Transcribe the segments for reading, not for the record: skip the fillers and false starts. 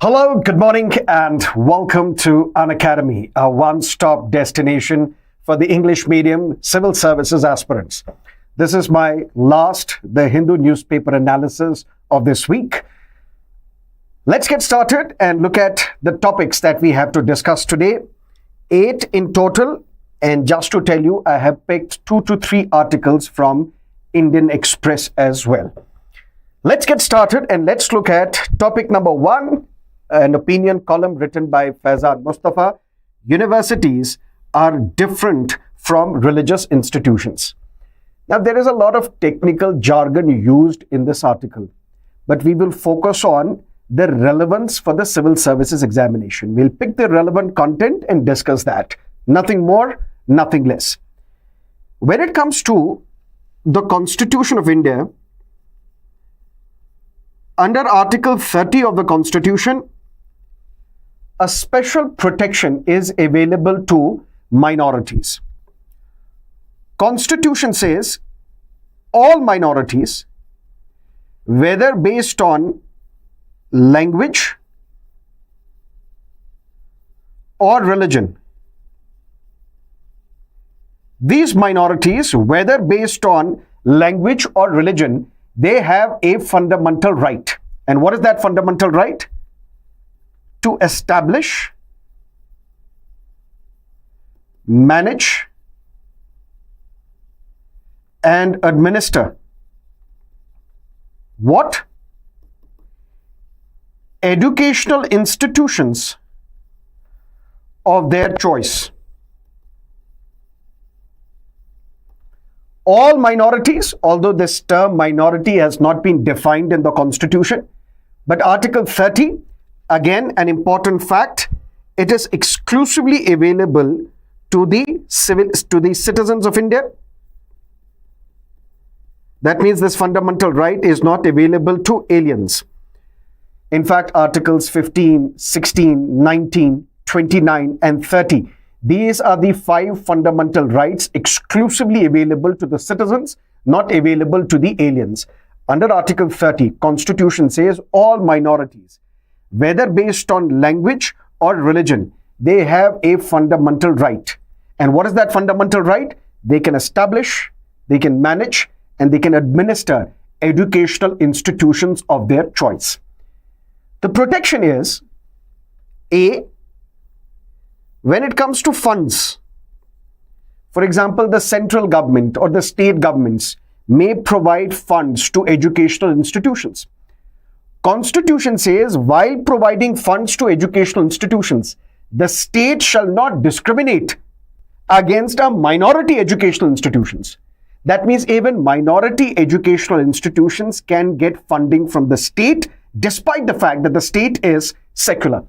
Hello, good morning, and welcome to Unacademy, a one-stop destination for the English medium civil services aspirants. This is my The Hindu newspaper analysis of this week. Let's get started and look at the topics that we have to discuss today. 8 in total, and just to tell you, I have picked 2 to 3 articles from Indian Express as well. Let's get started and let's look at topic number 1. An opinion column written by Faizan Mustafa. Universities are different from religious institutions. Now, there is a lot of technical jargon used in this article, but we will focus on the relevance for the civil services examination. We'll pick the relevant content and discuss that. Nothing more, nothing less. When it comes to the Constitution of India, under Article 30 of the Constitution, a special protection is available to minorities. Constitution says all minorities, whether based on language or religion, these minorities, whether based on language or religion, they have a fundamental right. And what is that fundamental right? To establish, manage, and administer what? Educational institutions of their choice. All minorities, although this term minority has not been defined in the Constitution, but Article 30, again, an important fact, it is exclusively available to the citizens of India. That means this fundamental right is not available to aliens. In fact, Articles 15, 16, 19, 29, and 30, these are the 5 fundamental rights exclusively available to the citizens, not available to the aliens. Under Article 30, Constitution says all minorities, whether based on language or religion, they have a fundamental right. And what is that fundamental right? They can establish, they can manage, and they can administer educational institutions of their choice. The protection is, A, when it comes to funds, for example, the central government or the state governments may provide funds to educational institutions. Constitution says, while providing funds to educational institutions, the state shall not discriminate against a minority educational institutions. That means even minority educational institutions can get funding from the state, despite the fact that the state is secular.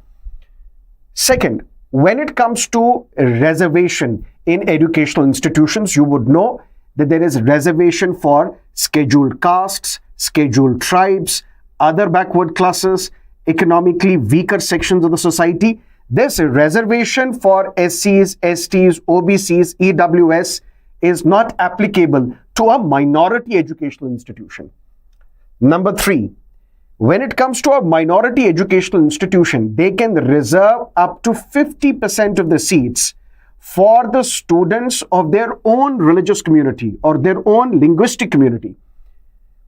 Second, when it comes to reservation in educational institutions, you would know that there is reservation for scheduled castes, scheduled tribes, other backward classes, economically weaker sections of the society. This reservation for SCs, STs, OBCs, EWS is not applicable to a minority educational institution. Number 3, when it comes to a minority educational institution, they can reserve up to 50% of the seats for the students of their own religious community or their own linguistic community,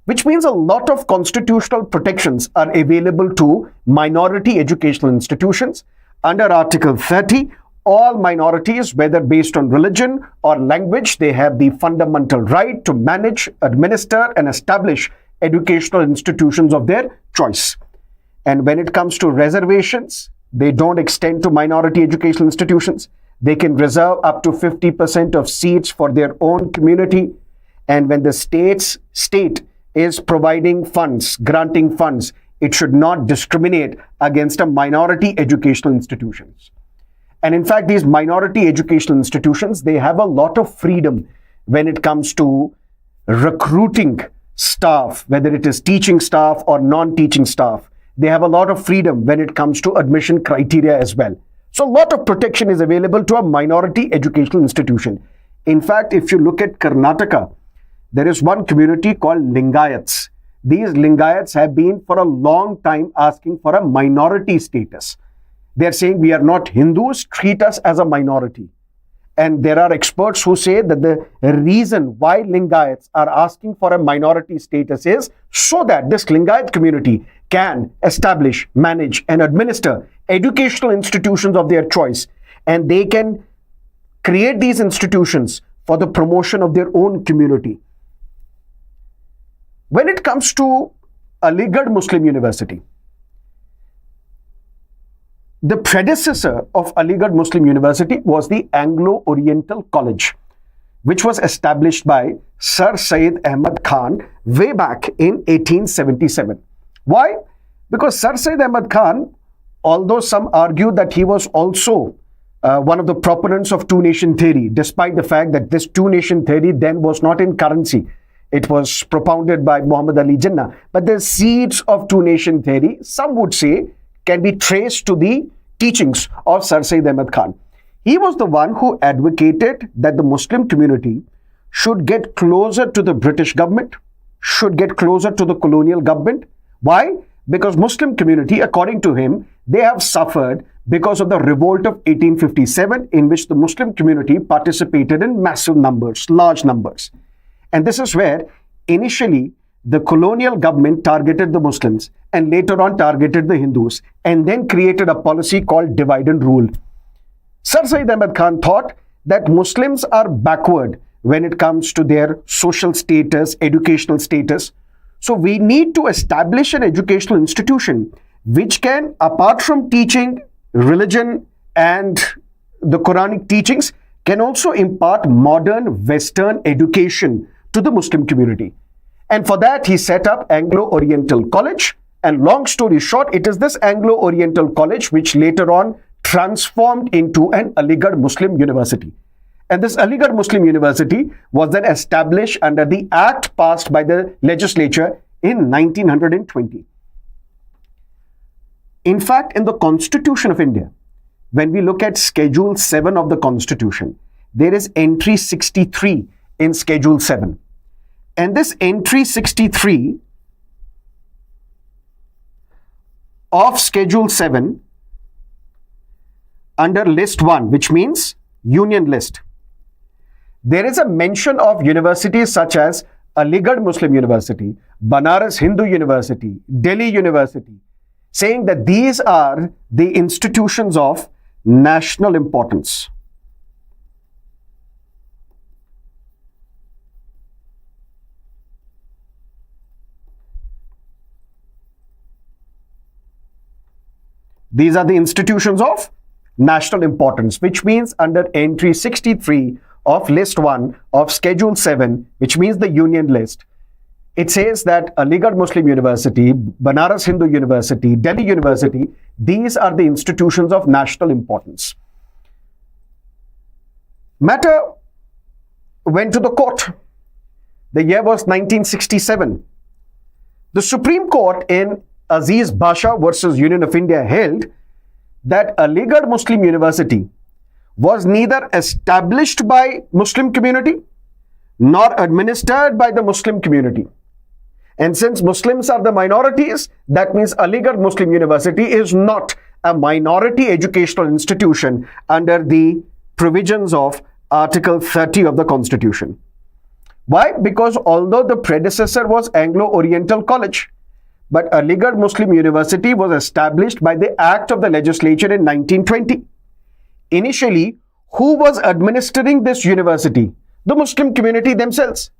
which means a lot of constitutional protections are available to minority educational institutions. Under Article 30, all minorities, whether based on religion or language, they have the fundamental right to manage, administer, and establish educational institutions of their choice. And when it comes to reservations, they don't extend to minority educational institutions. They can reserve up to 50% of seats for their own community. And when the state is providing funds, granting funds, it should not discriminate against a minority educational institutions. And in fact, these minority educational institutions, they have a lot of freedom when it comes to recruiting staff, whether it is teaching staff or non-teaching staff. They have a lot of freedom when it comes to admission criteria as well. So a lot of protection is available to a minority educational institution. In fact, if you look at Karnataka, there is one community called Lingayats. these Lingayats have been for a long time asking for a minority status. They're saying we are not Hindus, treat us as a minority. And there are experts who say that the reason why Lingayats are asking for a minority status is so that this Lingayat community can establish, manage, and administer educational institutions of their choice. And they can create these institutions for the promotion of their own community. When it comes to Aligarh Muslim University, the predecessor of Aligarh Muslim University was the Anglo-Oriental College, which was established by Sir Syed Ahmad Khan way back in 1877. Why? Because Sir Syed Ahmad Khan, although some argue that he was also one of the proponents of two-nation theory, despite the fact that this two-nation theory then was not in currency. It was propounded by Muhammad Ali Jinnah. But the seeds of two-nation theory, some would say, can be traced to the teachings of Sir Syed Ahmad Khan. He was the one who advocated that the Muslim community should get closer to the British government, should get closer to the colonial government. Why? Because Muslim community, according to him, they have suffered because of the revolt of 1857, in which the Muslim community participated in massive numbers, large numbers. And this is where initially the colonial government targeted the Muslims and later on targeted the Hindus and then created a policy called divide and rule. Sir Syed Ahmad Khan thought that Muslims are backward when it comes to their social status, educational status. So we need to establish an educational institution which can, apart from teaching religion and the Quranic teachings, can also impart modern Western education to the Muslim community. And for that, he set up Anglo-Oriental College. And long story short, it is this Anglo-Oriental College which later on transformed into an Aligarh Muslim University. And this Aligarh Muslim University was then established under the Act passed by the legislature in 1920. In fact, in the Constitution of India, when we look at Schedule 7 of the Constitution, there is entry 63 in Schedule 7. And this entry 63 of Schedule 7 under List 1, which means Union List, there is a mention of universities such as Aligarh Muslim University, Banaras Hindu University, Delhi University, saying that these are the institutions of national importance. These are the institutions of national importance, which means under entry 63 of List 1 of Schedule 7, which means the Union List, it says that Aligarh Muslim University, Banaras Hindu University, Delhi University, these are the institutions of national importance. Matter went to the court. The year was 1967. The Supreme Court in Aziz Basha versus Union of India held that Aligarh Muslim University was neither established by Muslim community nor administered by the Muslim community. And since Muslims are the minorities, that means Aligarh Muslim University is not a minority educational institution under the provisions of Article 30 of the Constitution. Why? Because although the predecessor was Anglo-Oriental College, but Aligarh Muslim University was established by the Act of the Legislature in 1920. Initially, who was administering this university? The Muslim community themselves.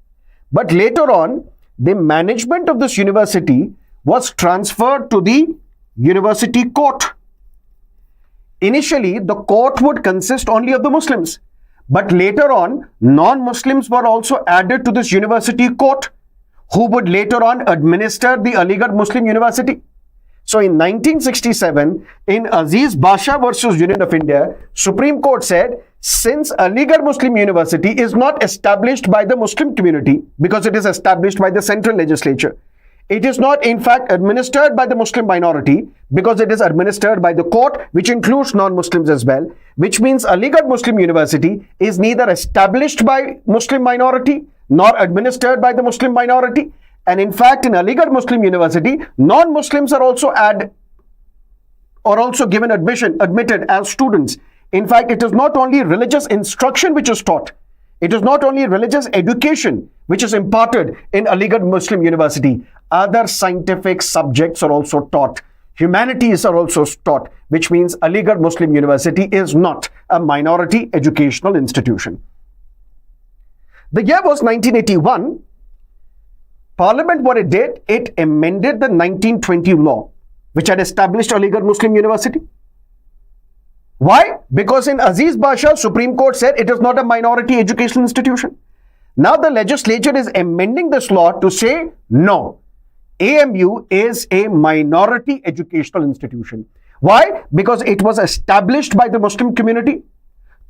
But later on, the management of this university was transferred to the university court. Initially, the court would consist only of the Muslims. But later on, non-Muslims were also added to this university court, who would later on administer the Aligarh Muslim University. So in 1967, in Aziz Basha versus Union of India, Supreme Court said, since Aligarh Muslim University is not established by the Muslim community, because it is established by the central legislature, it is not in fact administered by the Muslim minority, because it is administered by the court, which includes non-Muslims as well, which means Aligarh Muslim University is neither established by Muslim minority nor administered by the Muslim minority, And in fact, in Aligarh Muslim University, non-Muslims are also given admitted as students. In fact, it is not only religious instruction which is taught. It is not only religious education which is imparted in Aligarh Muslim University. Other scientific subjects are also taught. Humanities are also taught, which means Aligarh Muslim University is not a minority educational institution. The year was 1981. Parliament, what it did, it amended the 1920 law, which had established Aligarh Muslim University. Why? Because in Aziz Basha, Supreme Court said it is not a minority educational institution. Now the legislature is amending this law to say, no, AMU is a minority educational institution. Why? Because it was established by the Muslim community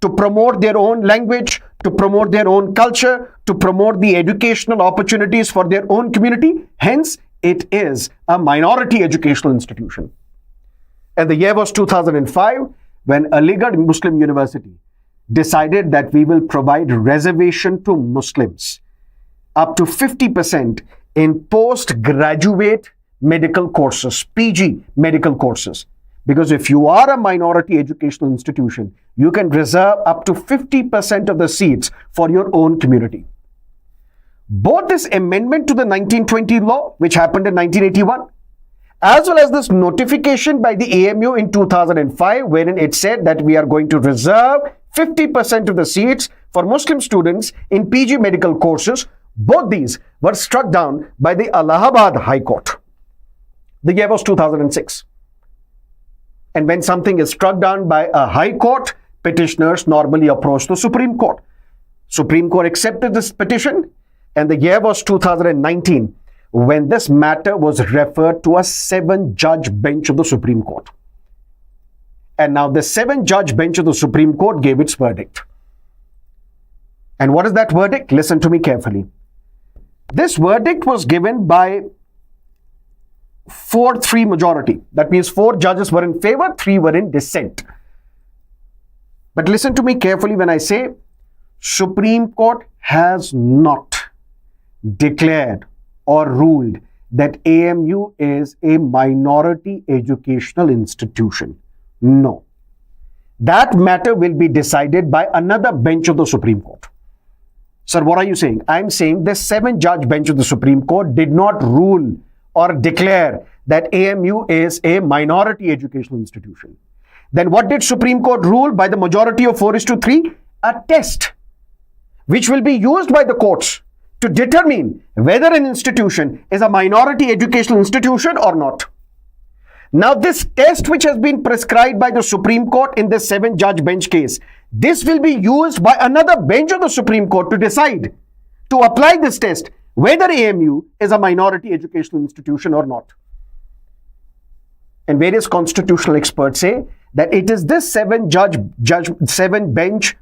to promote their own language, to promote their own culture, to promote the educational opportunities for their own community. Hence, it is a minority educational institution. And the year was 2005 when Aligarh Muslim University decided that we will provide reservation to Muslims up to 50% in postgraduate medical courses, PG medical courses. Because if you are a minority educational institution, you can reserve up to 50% of the seats for your own community. Both this amendment to the 1920 law, which happened in 1981, as well as this notification by the AMU in 2005, wherein it said that we are going to reserve 50% of the seats for Muslim students in PG medical courses, both these were struck down by the Allahabad High Court. The year was 2006. And when something is struck down by a high court, petitioners normally approach the Supreme Court. Supreme Court accepted this petition, and the year was 2019 when this matter was referred to a 7-judge bench of the Supreme Court. And now the 7-judge bench of the Supreme Court gave its verdict. And what is that verdict? Listen to me carefully. This verdict was given by 4-3 majority. That means 4 judges were in favor, 3 were in dissent. But listen to me carefully when I say Supreme Court has not declared or ruled that AMU is a minority educational institution. No. That matter will be decided by another bench of the Supreme Court. Sir, what are you saying? I'm saying the 7-judge bench of the Supreme Court did not rule or declare that AMU is a minority educational institution. Then what did Supreme Court rule by the majority of 4:3? A test which will be used by the courts to determine whether an institution is a minority educational institution or not. Now this test which has been prescribed by the Supreme Court in this 7-judge bench case, this will be used by another bench of the Supreme Court to decide, to apply this test, whether AMU is a minority educational institution or not. And various constitutional experts say that it is this 7-judge bench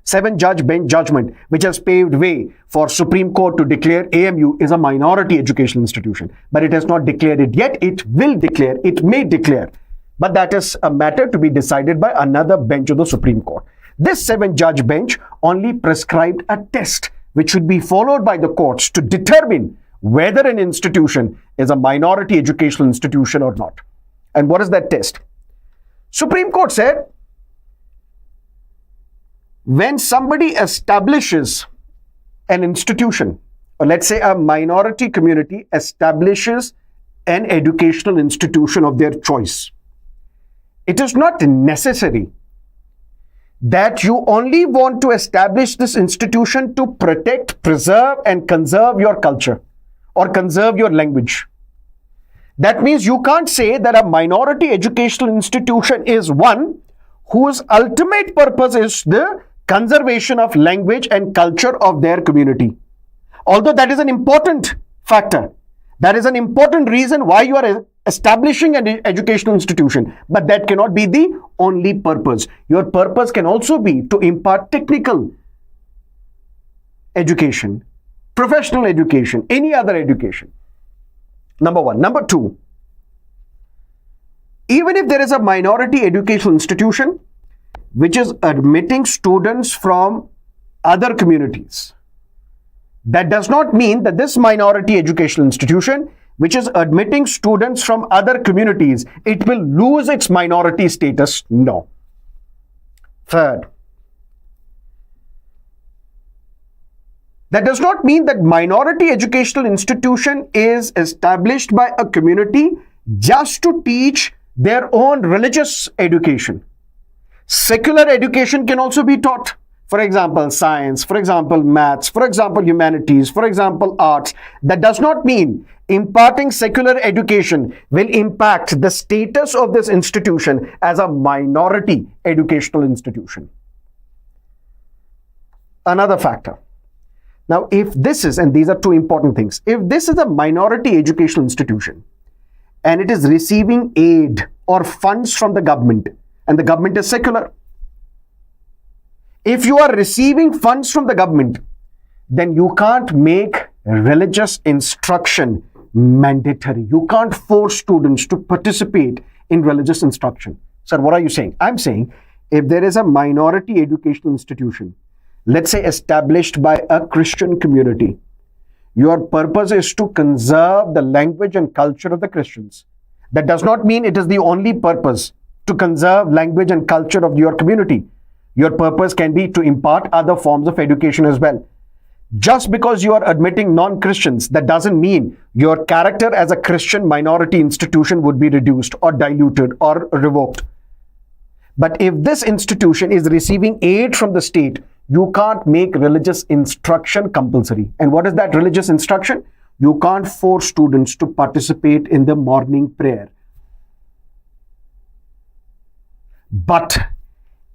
judgment which has paved way for Supreme Court to declare AMU is a minority educational institution. But it has not declared it yet. It will declare, it may declare. But that is a matter to be decided by another bench of the Supreme Court. This 7-judge bench only prescribed a test which should be followed by the courts to determine whether an institution is a minority educational institution or not. And what is that test? Supreme Court said, when somebody establishes an institution, or let's say a minority community establishes an educational institution of their choice, it is not necessary that you only want to establish this institution to protect, preserve, and conserve your culture or conserve your language. That means you can't say that a minority educational institution is one whose ultimate purpose is the conservation of language and culture of their community. Although that is an important factor, that is an important reason why you are establishing an educational institution, but that cannot be the only purpose. Your purpose can also be to impart technical education, professional education, any other education. Number one. Number two, even if there is a minority educational institution which is admitting students from other communities, That does not mean that this minority educational institution, which is admitting students from other communities, it will lose its minority status. No. Third, that does not mean that minority educational institution is established by a community just to teach their own religious education. Secular education can also be taught. For example, science, for example, maths, for example, humanities, for example, arts. That does not mean imparting secular education will impact the status of this institution as a minority educational institution. Another factor. Now, if this is, and these are two important things, if this is a minority educational institution and it is receiving aid or funds from the government, and the government is secular, if you are receiving funds from the government, then you can't make religious instruction mandatory. You can't force students to participate in religious instruction. Sir, what are you saying? I'm saying if there is a minority educational institution, let's say established by a Christian community, your purpose is to conserve the language and culture of the Christians. That does not mean it is the only purpose to conserve language and culture of your community. Your purpose can be to impart other forms of education as well. Just because you are admitting non-Christians, that doesn't mean your character as a Christian minority institution would be reduced or diluted or revoked. But if this institution is receiving aid from the state, you can't make religious instruction compulsory. And what is that religious instruction? You can't force students to participate in the morning prayer. But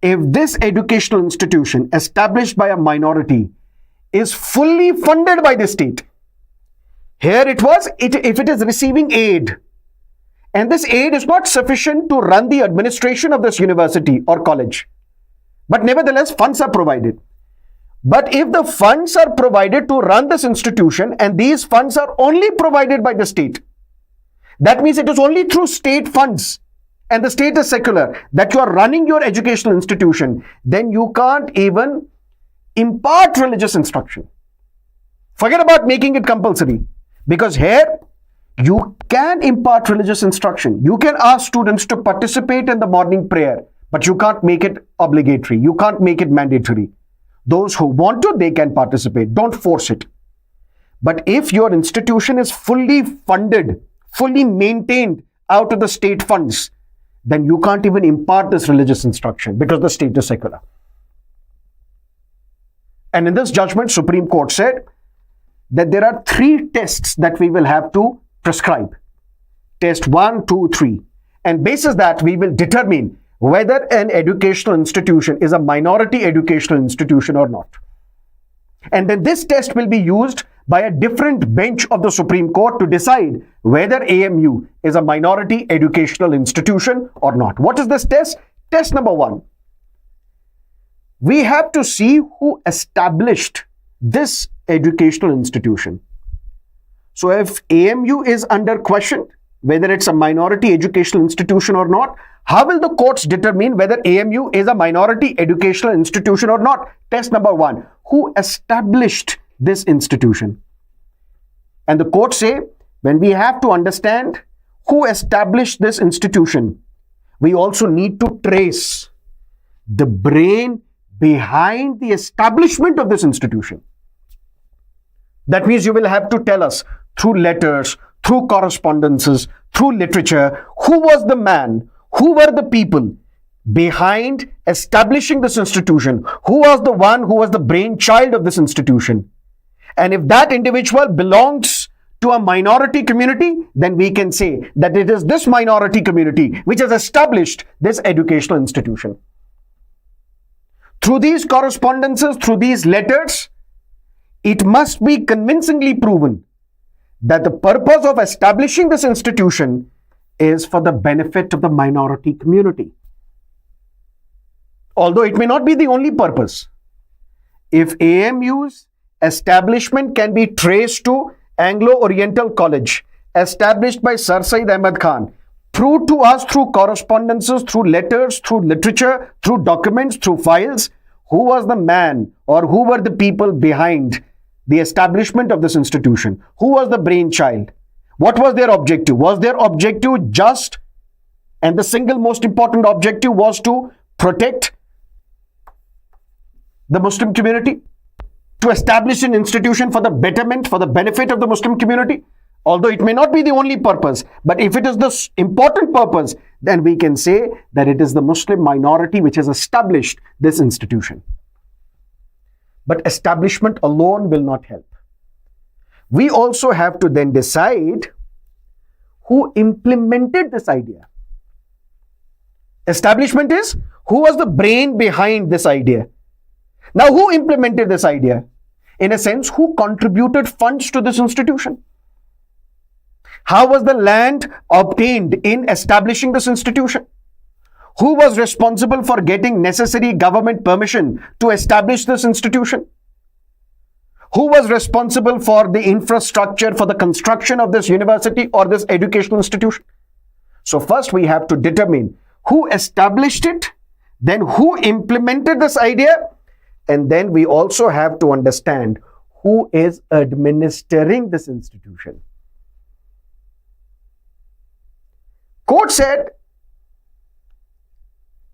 if this educational institution established by a minority is fully funded by the state, here if it is receiving aid, and this aid is not sufficient to run the administration of this university or college, but nevertheless funds are provided. But if the funds are provided to run this institution and these funds are only provided by the state, that means it is only through state funds and the state is secular that you are running your educational institution, then you can't even impart religious instruction. Forget about making it compulsory, because here you can impart religious instruction. You can ask students to participate in the morning prayer, but you can't make it obligatory. You can't make it mandatory. Those who want to, they can participate. Don't force it. But if your institution is fully funded, fully maintained out of the state funds, then you can't even impart this religious instruction because the state is secular. And in this judgment, Supreme Court said that there are 3 tests that we will have to prescribe. Test 1, 2, 3. And basis that, we will determine whether an educational institution is a minority educational institution or not. And then this test will be used by a different bench of the Supreme Court to decide whether AMU is a minority educational institution or not. What is this test? Test number 1. We have to see who established this educational institution. So if AMU is under question, whether it's a minority educational institution or not, how will the courts determine whether AMU is a minority educational institution or not? Test number 1. Who established this institution? And the courts say, when we have to understand who established this institution, we also need to trace the brain behind the establishment of this institution. That means you will have to tell us through letters, through correspondences, through literature, who was the man, who were the people behind establishing this institution, who was the one who was the brainchild of this institution. And if that individual belongs to a minority community, then we can say that it is this minority community which has established this educational institution. Through these correspondences, through these letters, it must be convincingly proven that the purpose of establishing this institution is for the benefit of the minority community. Although it may not be the only purpose. If AMU's establishment can be traced to Anglo-Oriental College, established by Sir Syed Ahmad Khan, proved to us through correspondences, through letters, through literature, through documents, through files, who was the man or who were the people behind the establishment of this institution? Who was the brainchild? What was their objective? Was their objective just, and the single most important objective was to protect the Muslim community? To establish an institution for the betterment, for the benefit of the Muslim community? Although it may not be the only purpose, but if it is the important purpose, then we can say that it is the Muslim minority which has established this institution. But establishment alone will not help. We also have to then decide who implemented this idea. Establishment is who was the brain behind this idea. Now, who implemented this idea? In a sense, who contributed funds to this institution? How was the land obtained in establishing this institution? Who was responsible for getting necessary government permission to establish this institution? Who was responsible for the infrastructure for the construction of this university or this educational institution? So first we have to determine who established it, then who implemented this idea, and then we also have to understand who is administering this institution. Court said,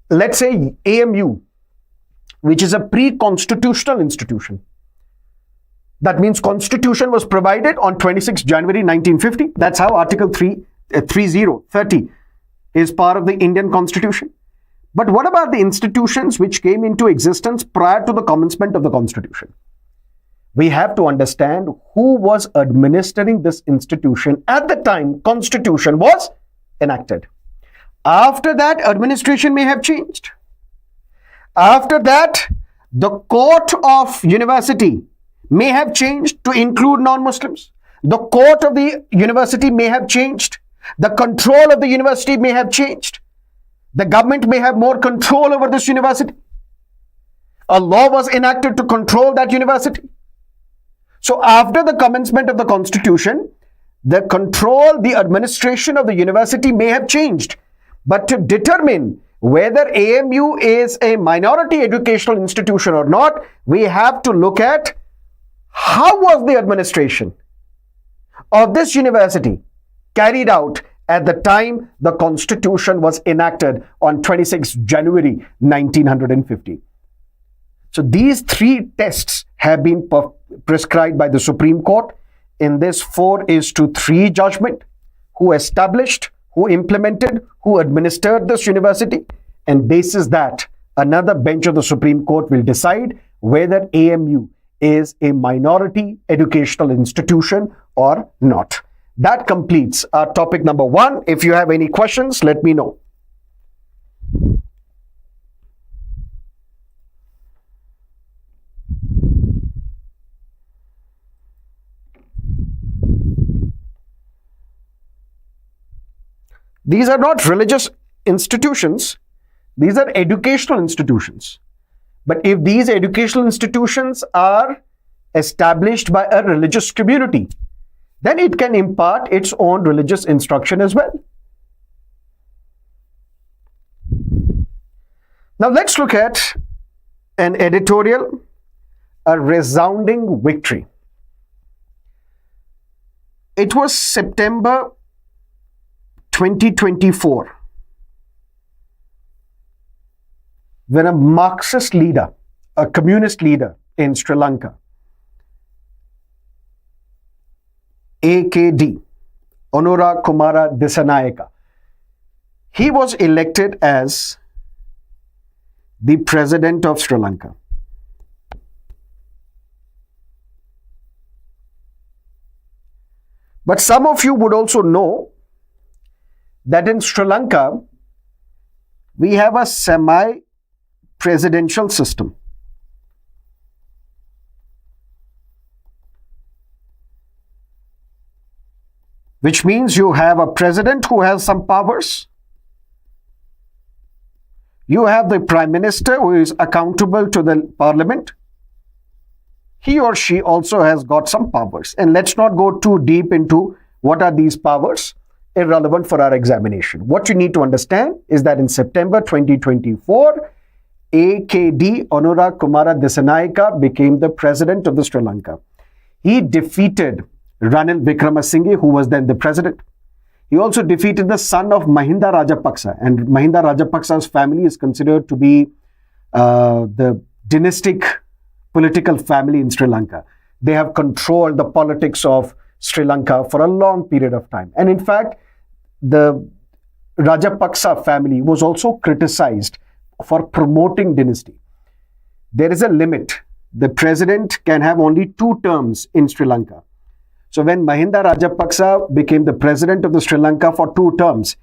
let's say AMU, which is a pre-constitutional institution. That means constitution was provided on 26 January 1950. That's how Article 30 is part of the Indian Constitution. But what about the institutions which came into existence prior to the commencement of the Constitution? We have to understand who was administering this institution at the time Constitution was enacted. After that, administration may have changed. After that, the court of university may have changed to include non-Muslims. The court of the university may have changed. The control of the university may have changed. The government may have more control over this university. A law was enacted to control that university. So after the commencement of the Constitution, the control, the administration of the university may have changed. But to determine whether AMU is a minority educational institution or not, we have to look at how was the administration of this university carried out at the time the Constitution was enacted on 26 January 1950. So these three tests have been prescribed by the Supreme Court in this 4:3 judgment: who established, who implemented, who administered this university, and basis that another bench of the Supreme Court will decide whether AMU is a minority educational institution or not. That completes our topic number 1. If you have any questions, let me know. These are not religious institutions. These are educational institutions. But if these educational institutions are established by a religious community, then it can impart its own religious instruction as well. Now let's look at an editorial, a resounding victory. It was September 2024 when a Marxist leader, a communist leader in Sri Lanka, AKD, Onura Kumara Dissanayaka, he was elected as the president of Sri Lanka. But some of you would also know that in Sri Lanka, we have a semi-presidential system. Which means you have a president who has some powers. You have the prime minister who is accountable to the parliament. He or she also has got some powers. And let's not go too deep into what are these powers, irrelevant for our examination. What you need to understand is that in September 2024, AKD Onura Kumara Dissanayaka became the president of the Sri Lanka. He defeated Ranil Wickremesinghe, who was then the president. He also defeated the son of Mahinda Rajapaksa, and Mahinda Rajapaksa's family is considered to be the dynastic political family in Sri Lanka. They have controlled the politics of Sri Lanka for a long period of time. And in fact, the Rajapaksa family was also criticized for promoting dynasty. There is a limit. The president can have only 2 terms in Sri Lanka. So when Mahinda Rajapaksa became the president of the Sri Lanka for 2 terms,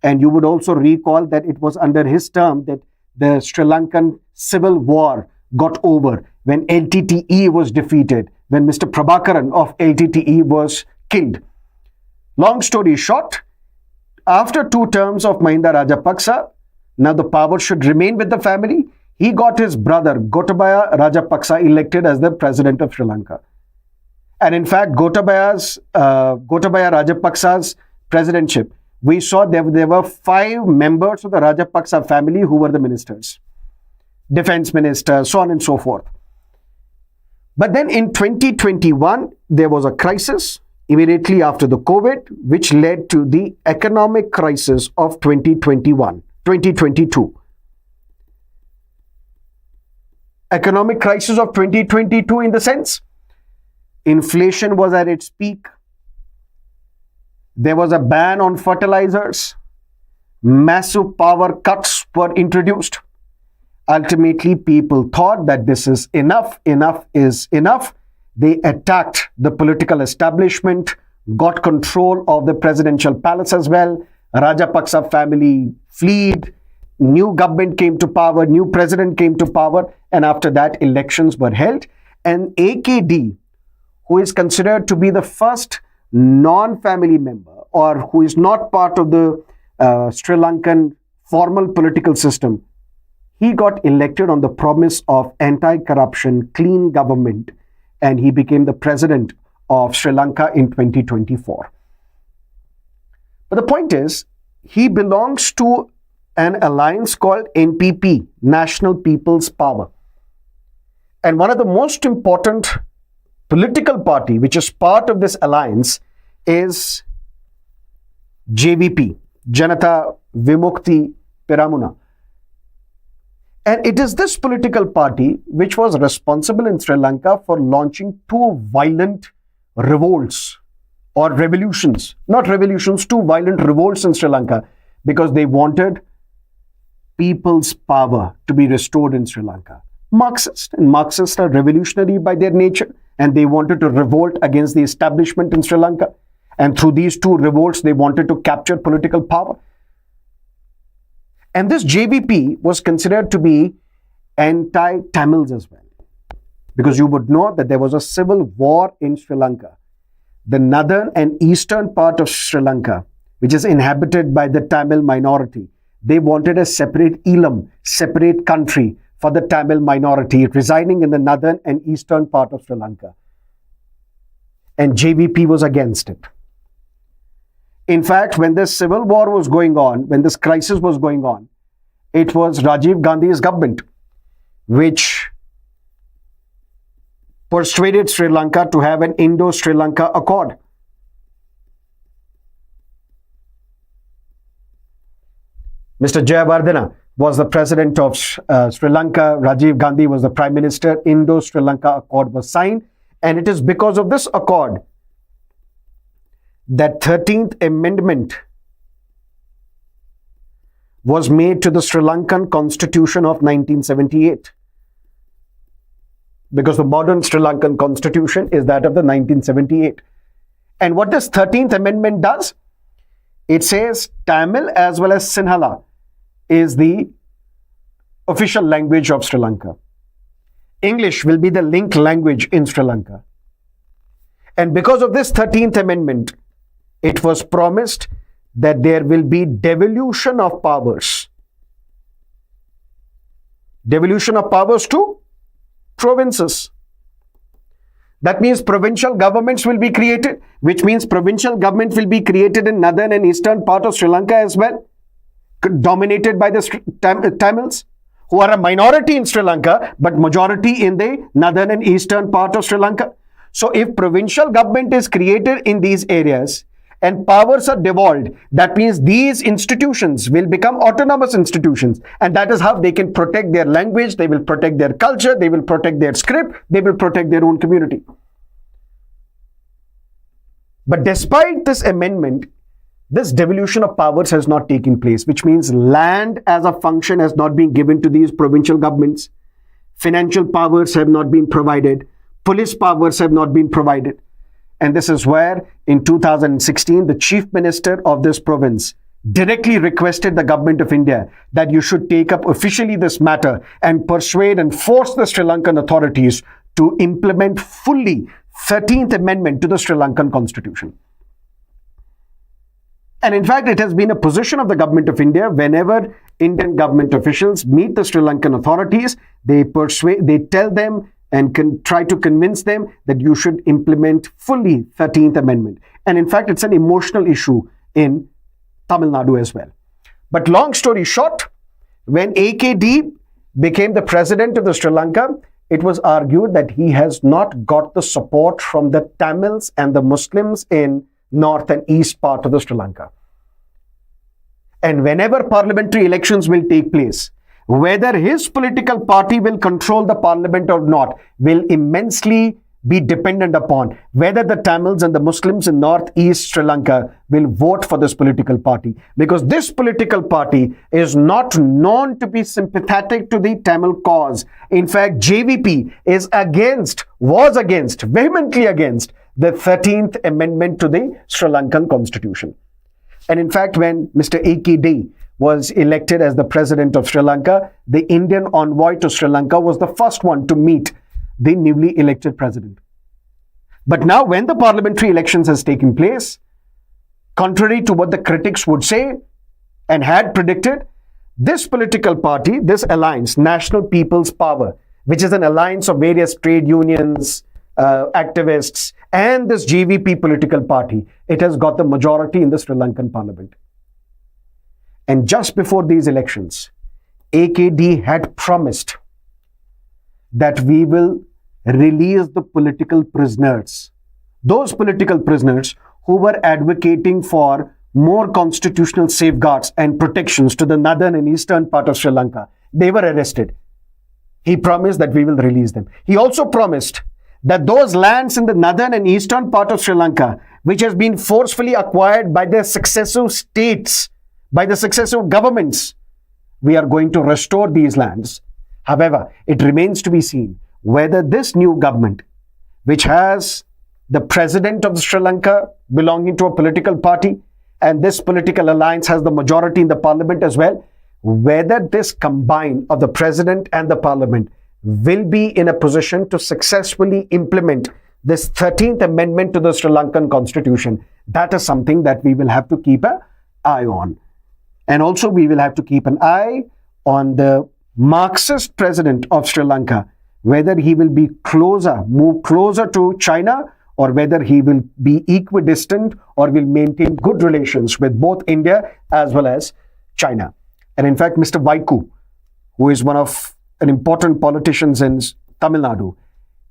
and you would also recall that it was under his term that the Sri Lankan civil war got over, when LTTE was defeated, when Mr. Prabhakaran of LTTE was killed. Long story short, after 2 terms of Mahinda Rajapaksa, now the power should remain with the family. He got his brother Gotabaya Rajapaksa elected as the president of Sri Lanka. And in fact, Gotabaya Rajapaksa's presidentship, we saw there were 5 members of the Rajapaksa family who were the ministers, defense minister, so on and so forth. But then in 2021, there was a crisis immediately after the COVID, which led to the economic crisis of 2022. Economic crisis of 2022 in the sense, inflation was at its peak. There was a ban on fertilizers. Massive power cuts were introduced. Ultimately, people thought that this is enough is enough. They attacked the political establishment, got control of the presidential palace as well. Rajapaksa family fled. New government came to power, new president came to power, and after that, elections were held. And AKD, who is considered to be the first non-family member or who is not part of the Sri Lankan formal political system, he got elected on the promise of anti-corruption, clean government, and he became the president of Sri Lanka in 2024. But the point is, he belongs to an alliance called NPP, National People's Power. And one of the most important political party which is part of this alliance is JVP, Janata Vimukti Peramuna. And it is this political party which was responsible in Sri Lanka for launching 2 violent revolts or revolutions, not revolutions, 2 violent revolts in Sri Lanka, because they wanted people's power to be restored in Sri Lanka. Marxists are revolutionary by their nature, and they wanted to revolt against the establishment in Sri Lanka. And through these 2 revolts, they wanted to capture political power. And this JVP was considered to be anti-Tamils as well, because you would know that there was a civil war in Sri Lanka. The northern and eastern part of Sri Lanka, which is inhabited by the Tamil minority, they wanted a separate Elam, separate country for the Tamil minority residing in the northern and eastern part of Sri Lanka. And JVP was against it. In fact, when this civil war was going on, when this crisis was going on, it was Rajiv Gandhi's government which persuaded Sri Lanka to have an Indo-Sri Lanka Accord. Mr. Jayawardena was the president of Sri Lanka. Rajiv Gandhi was the prime minister. Indo-Sri Lanka Accord was signed. And it is because of this accord that 13th Amendment was made to the Sri Lankan Constitution of 1978. Because the modern Sri Lankan Constitution is that of the 1978. And what this 13th Amendment does, it says Tamil as well as Sinhala is the official language of Sri Lanka. English will be the link language in Sri Lanka. And because of this 13th Amendment, it was promised that there will be devolution of powers. Devolution of powers to provinces. That means provincial governments will be created, which means provincial government will be created in northern and eastern part of Sri Lanka as well, dominated by the Tamils, who are a minority in Sri Lanka, but majority in the northern and eastern part of Sri Lanka. So if provincial government is created in these areas and powers are devolved, that means these institutions will become autonomous institutions. And that is how they can protect their language, they will protect their culture, they will protect their script, they will protect their own community. But despite this amendment, this devolution of powers has not taken place, which means land as a function has not been given to these provincial governments. Financial powers have not been provided. Police powers have not been provided. And this is where in 2016, the chief minister of this province directly requested the government of India that you should take up officially this matter and persuade and force the Sri Lankan authorities to implement fully 13th Amendment to the Sri Lankan Constitution. And in fact, it has been a position of the government of India whenever Indian government officials meet the Sri Lankan authorities, they tell them and can try to convince them that you should implement fully 13th Amendment. And in fact, it's an emotional issue in Tamil Nadu as well. But long story short, when AKD became the president of the Sri Lanka, it was argued that he has not got the support from the Tamils and the Muslims in north and east part of the Sri Lanka. And whenever parliamentary elections will take place, whether his political party will control the parliament or not will immensely be dependent upon whether the Tamils and the Muslims in northeast Sri Lanka will vote for this political party. Because this political party is not known to be sympathetic to the Tamil cause. In fact, JVP was vehemently against the 13th Amendment to the Sri Lankan Constitution. And in fact, when Mr. AKD was elected as the president of Sri Lanka, the Indian envoy to Sri Lanka was the first one to meet the newly elected president. But now when the parliamentary elections has taken place, contrary to what the critics would say and had predicted, this political party, this alliance, National People's Power, which is an alliance of various trade unions, activists, and this JVP political party, it has got the majority in the Sri Lankan parliament. And just before these elections, AKD had promised that we will release the political prisoners. Those political prisoners who were advocating for more constitutional safeguards and protections to the northern and eastern part of Sri Lanka, they were arrested. He promised that we will release them. He also promised that those lands in the northern and eastern part of Sri Lanka, which has been forcefully acquired by their successive states, by the successive governments, we are going to restore these lands. However, it remains to be seen whether this new government, which has the president of Sri Lanka belonging to a political party, and this political alliance has the majority in the parliament as well, whether this combine of the president and the parliament will be in a position to successfully implement this 13th Amendment to the Sri Lankan Constitution. That is something that we will have to keep an eye on. And also we will have to keep an eye on the Marxist president of Sri Lanka, whether he will be move closer to China, or whether he will be equidistant or will maintain good relations with both India as well as China. And in fact, Mr. Vaiku, who is one of an important politicians in Tamil Nadu,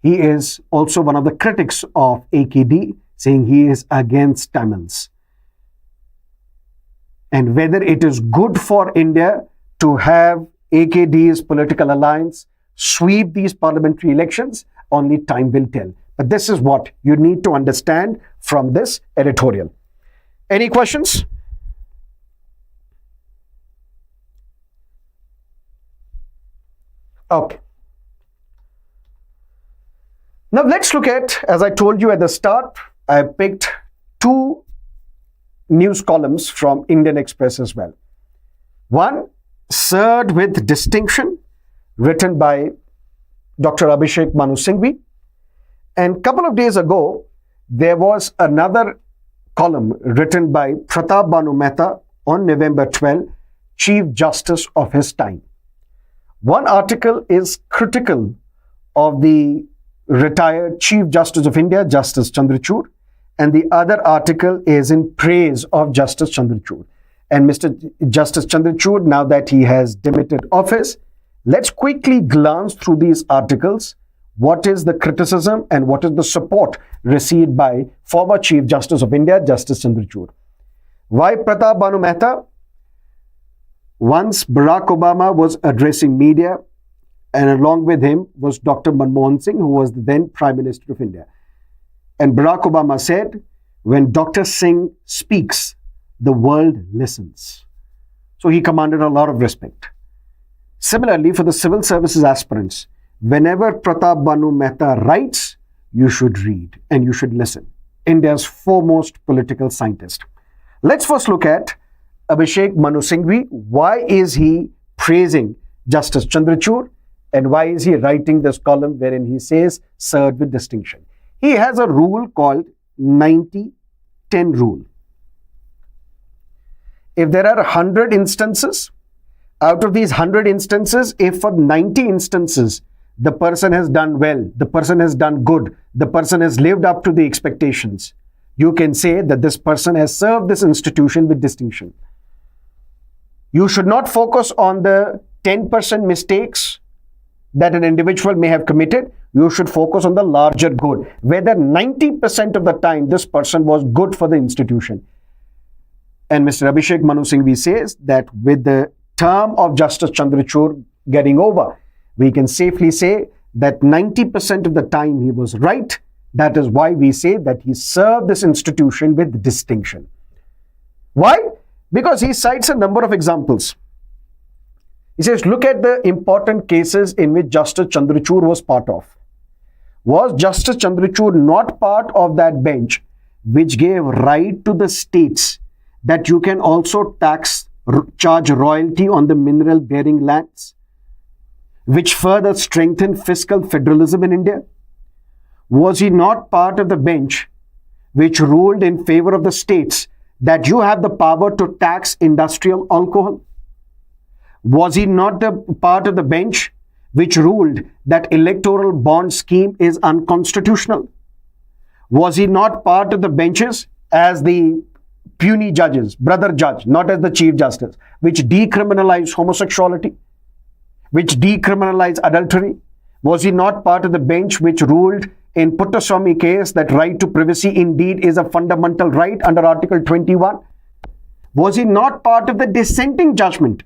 he is also one of the critics of AKD, saying he is against Tamils. And whether it is good for India to have AKD's political alliance sweep these parliamentary elections, only time will tell. But this is what you need to understand from this editorial. Any questions? Okay. Now let's look at, as I told you at the start, I picked two news columns from Indian Express as well. One, Served with Distinction, written by Dr. Abhishek Manu Singhvi. And a couple of days ago, there was another column written by Pratap Banu Mehta on November 12, Chief Justice of his time. One article is critical of the retired Chief Justice of India, Justice Chandrachud, and the other article is in praise of Justice Chandrachud. And Mr. Justice Chandrachud, now that he has demitted office, let's quickly glance through these articles. what is the criticism and what is the support received by former Chief Justice of India, Justice Chandrachud. Why Pratap Banu Mehta? Once Barack Obama was addressing media, and along with him was Dr. Manmohan Singh, who was the then Prime Minister of India. And Barack Obama said, when Dr. Singh speaks, the world listens. So he commanded a lot of respect. Similarly, for the civil services aspirants, whenever Pratap Banu Mehta writes, you should read and you should listen. India's foremost political scientist. Let's first look at Abhishek Manu Singhvi. Why is he praising Justice Chandrachud and why is he writing this column wherein he says served with distinction? He has a rule called 90-10 rule. If there are 100 instances, out of these 100 instances, if for 90 instances, the person has done well, the person has done good, the person has lived up to the expectations, you can say that this person has served this institution with distinction. You should not focus on the 10% mistakes that an individual may have committed. You should focus on the larger good, whether 90% of the time this person was good for the institution. And Mr. Abhishek Manu Singhvi says that with the term of Justice Chandrachud getting over, we can safely say that 90% of the time he was right. That is why we say that he served this institution with distinction. Why? Because he cites a number of examples. He says, look at the important cases in which Justice Chandrachud was part of. Was Justice Chandrachud not part of that bench which gave right to the states that you can also charge royalty on the mineral-bearing lands, which further strengthened fiscal federalism in India? Was he not part of the bench which ruled in favor of the states that you have the power to tax industrial alcohol? Was he not the part of the bench which ruled that electoral bond scheme is unconstitutional? Was he not part of the benches as the puny judges, brother judge, not as the Chief Justice, which decriminalized homosexuality, which decriminalized adultery? Was he not part of the bench which ruled in Puttaswamy case that right to privacy indeed is a fundamental right under Article 21? Was he not part of the dissenting judgment?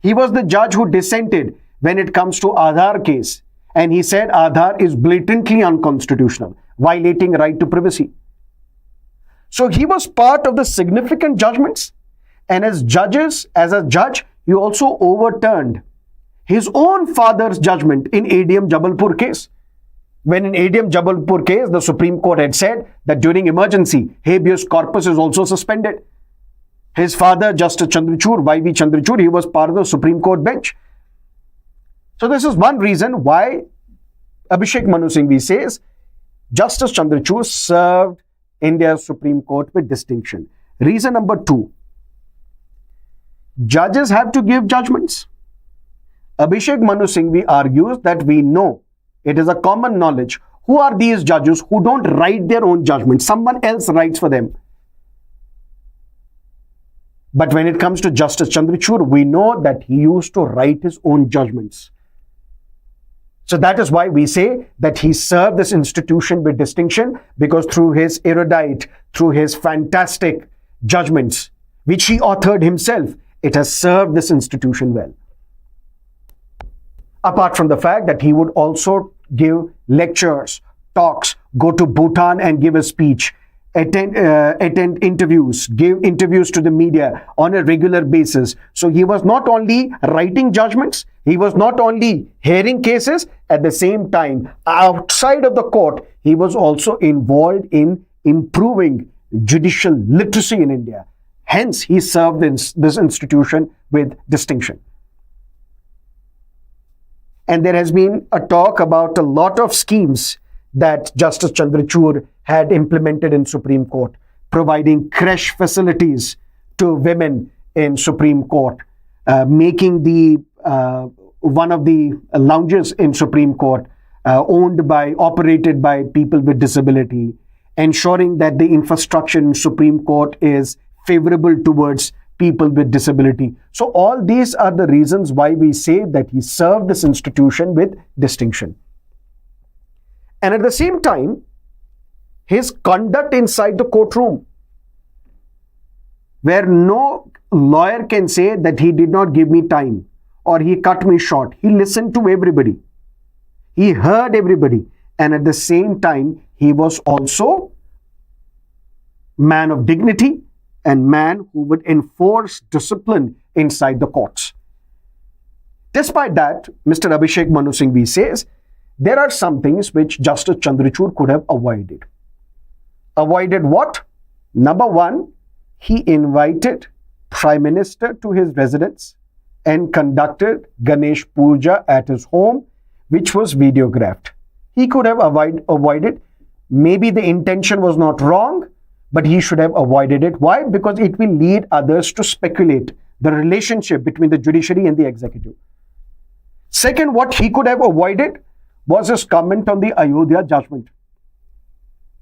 He was the judge who dissented when it comes to Aadhaar case, and he said Aadhaar is blatantly unconstitutional, violating right to privacy. So he was part of the significant judgments, and as a judge, he also overturned his own father's judgment in ADM Jabalpur case. When in ADM Jabalpur case, the Supreme Court had said that during emergency, habeas corpus is also suspended. His father, Justice Chandrachud, Y.V. Chandrachud, he was part of the Supreme Court bench. So this is one reason why Abhishek Manu Singhvi says Justice Chandrachud served India's Supreme Court with distinction. Reason number 2, judges have to give judgments. Abhishek Manu Singhvi argues that we know, it is a common knowledge, who are these judges who don't write their own judgment. Someone else writes for them. But when it comes to Justice Chandrachud, we know that he used to write his own judgments. So that is why we say that he served this institution with distinction, because through his erudite, through his fantastic judgments, which he authored himself, it has served this institution well. Apart from the fact that he would also give lectures, talks, go to Bhutan and give a speech, attend interviews, give interviews to the media on a regular basis. So he was not only writing judgments, he was not only hearing cases, at the same time, outside of the court, he was also involved in improving judicial literacy in India. Hence, he served this institution with distinction. And there has been a talk about a lot of schemes that Justice Chandrachud had implemented in Supreme Court, providing creche facilities to women in Supreme Court, making the one of the lounges in Supreme Court operated by people with disability, ensuring that the infrastructure in Supreme Court is favorable towards people with disability. So all these are the reasons why we say that he served this institution with distinction. And at the same time, his conduct inside the courtroom, where no lawyer can say that he did not give me time or he cut me short. He listened to everybody. He heard everybody. And at the same time, he was also man of dignity and man who would enforce discipline inside the courts. Despite that, Mr. Abhishek Manu Singhvi says, there are some things which Justice Chandrachud could have avoided. Avoided what? Number one, he invited Prime Minister to his residence and conducted Ganesh Puja at his home, which was videographed. He could have avoided. Maybe the intention was not wrong, but he should have avoided it. Why? Because it will lead others to speculate the relationship between the judiciary and the executive. Second, what he could have avoided was his comment on the Ayodhya judgment.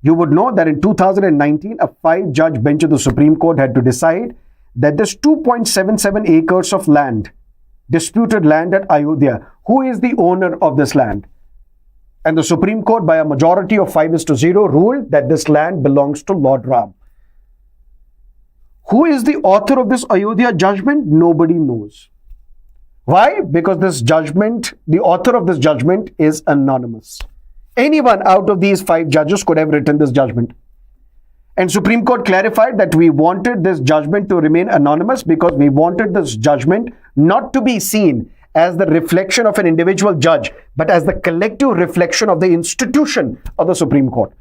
You would know that in 2019, a 5-judge bench of the Supreme Court had to decide that this 2.77 acres of land, disputed land at Ayodhya, who is the owner of this land? And the Supreme Court, by a majority of 5-0, ruled that this land belongs to Lord Ram. Who is the author of this Ayodhya judgment? Nobody knows. Why? Because this judgment, the author of this judgment is anonymous. Anyone out of these 5 judges could have written this judgment. And Supreme Court clarified that we wanted this judgment to remain anonymous because we wanted this judgment not to be seen as the reflection of an individual judge, but as the collective reflection of the institution of the Supreme Court.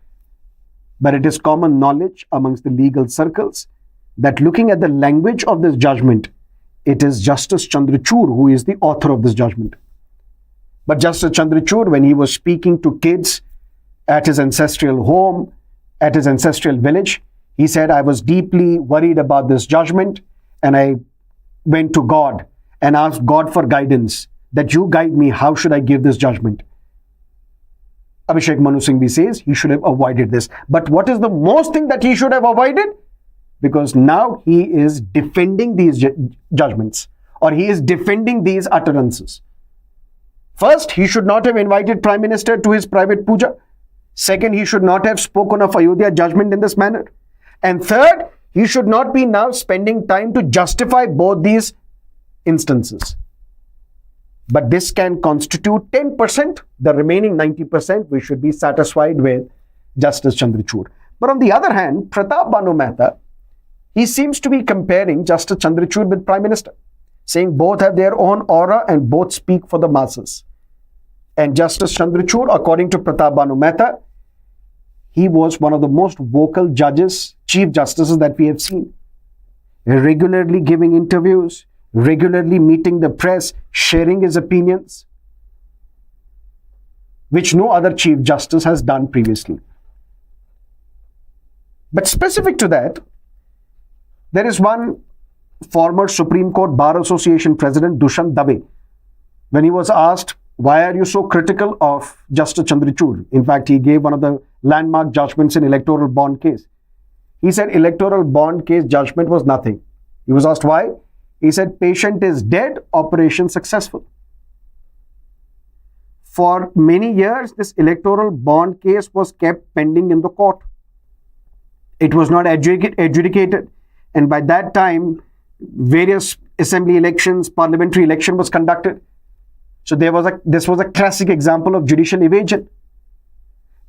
But it is common knowledge amongst the legal circles that looking at the language of this judgment, it is Justice Chandrachud who is the author of this judgment. But Justice Chandrachud, when he was speaking to kids at his ancestral home, at his ancestral village, he said, I was deeply worried about this judgment and I went to God and asked God for guidance, that you guide me, how should I give this judgment? Abhishek Manu Singhvi says he should have avoided this. But what is the most thing that he should have avoided? Because now he is defending these judgments, or he is defending these utterances. First, he should not have invited Prime Minister to his private puja. Second, he should not have spoken of Ayodhya judgment in this manner. And third, he should not be now spending time to justify both these instances. But this can constitute 10%. The remaining 90% we should be satisfied with Justice Chandrachud. But on the other hand, Pratap Banu Mehta, he seems to be comparing Justice Chandrachud with Prime Minister, saying both have their own aura and both speak for the masses. And Justice Chandrachud, according to Pratap Banu Mehta, he was one of the most vocal judges, chief justices that we have seen. Regularly giving interviews, regularly meeting the press, sharing his opinions, which no other chief justice has done previously. But specific to that, there is one former Supreme Court Bar Association President, Dushyant Dave, when he was asked, why are you so critical of Justice Chandrachud? In fact, he gave one of the landmark judgments in electoral bond case. He said electoral bond case judgment was nothing. He was asked why. He said patient is dead, operation successful. For many years, this electoral bond case was kept pending in the court. It was not adjudicated. And by that time, various assembly elections, parliamentary election was conducted. So this was a classic example of judicial evasion.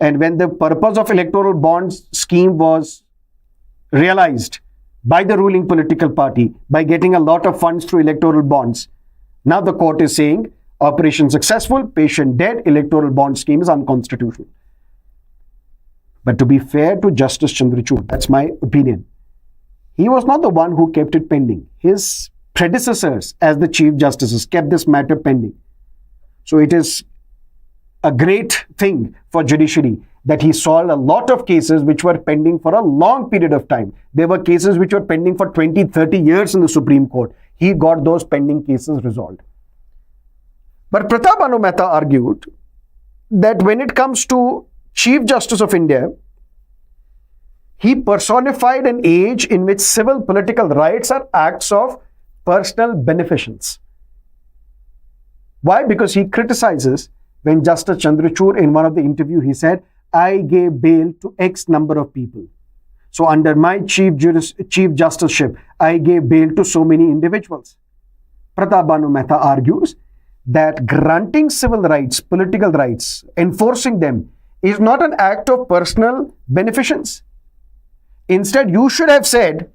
And when the purpose of electoral bonds scheme was realized by the ruling political party by getting a lot of funds through electoral bonds, now the court is saying operation successful, patient dead, electoral bond scheme is unconstitutional. But to be fair to Justice Chandrachud, that's my opinion, he was not the one who kept it pending. His predecessors as the chief justices kept this matter pending. So it is a great thing for judiciary that he solved a lot of cases which were pending for a long period of time. There were cases which were pending for 20, 30 years in the Supreme Court. He got those pending cases resolved. But Pratap Banu Mehta argued that when it comes to Chief Justice of India, he personified an age in which civil political rights are acts of personal beneficence. Why? Because he criticizes when Justice Chandrachud, in one of the interview, he said, I gave bail to X number of people. So under my chief justiceship, I gave bail to so many individuals. Pratap Banu Mehta argues that granting civil rights, political rights, enforcing them is not an act of personal beneficence. Instead, you should have said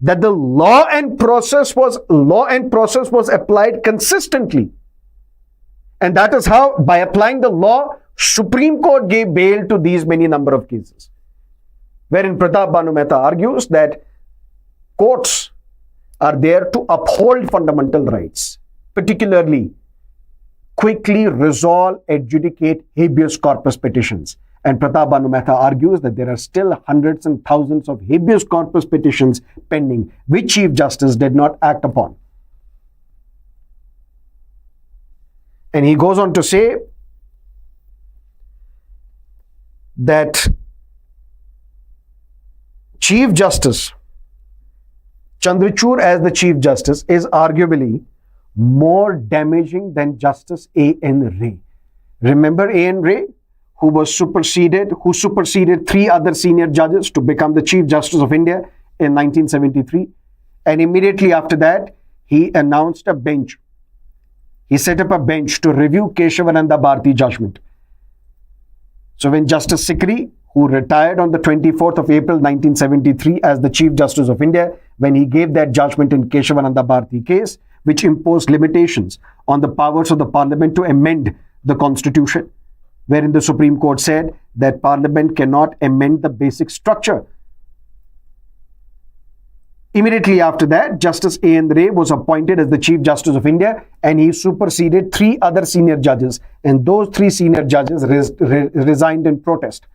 that the law and process was applied consistently. And that is how, by applying the law, Supreme Court gave bail to these many number of cases. Wherein Pratap Banu Mehta argues that courts are there to uphold fundamental rights, particularly quickly resolve, adjudicate habeas corpus petitions. And Pratap Banu Mehta argues that there are still hundreds and thousands of habeas corpus petitions pending, which Chief Justice did not act upon. And he goes on to say that Chief Justice Chandrachud as the Chief Justice is arguably more damaging than Justice A.N. Ray. Remember A.N. Ray, who superseded three other senior judges to become the Chief Justice of India in 1973. And immediately after that, he announced a bench. He set up a bench to review Keshavananda Bharati judgment. So when Justice Sikri, who retired on the 24th of April 1973 as the Chief Justice of India, when he gave that judgment in Keshavananda Bharati case, which imposed limitations on the powers of the Parliament to amend the Constitution, wherein the Supreme Court said that Parliament cannot amend the basic structure. Immediately after that, Justice A.N. Ray was appointed as the Chief Justice of India, and he superseded three other senior judges, and those three senior judges resigned in protest.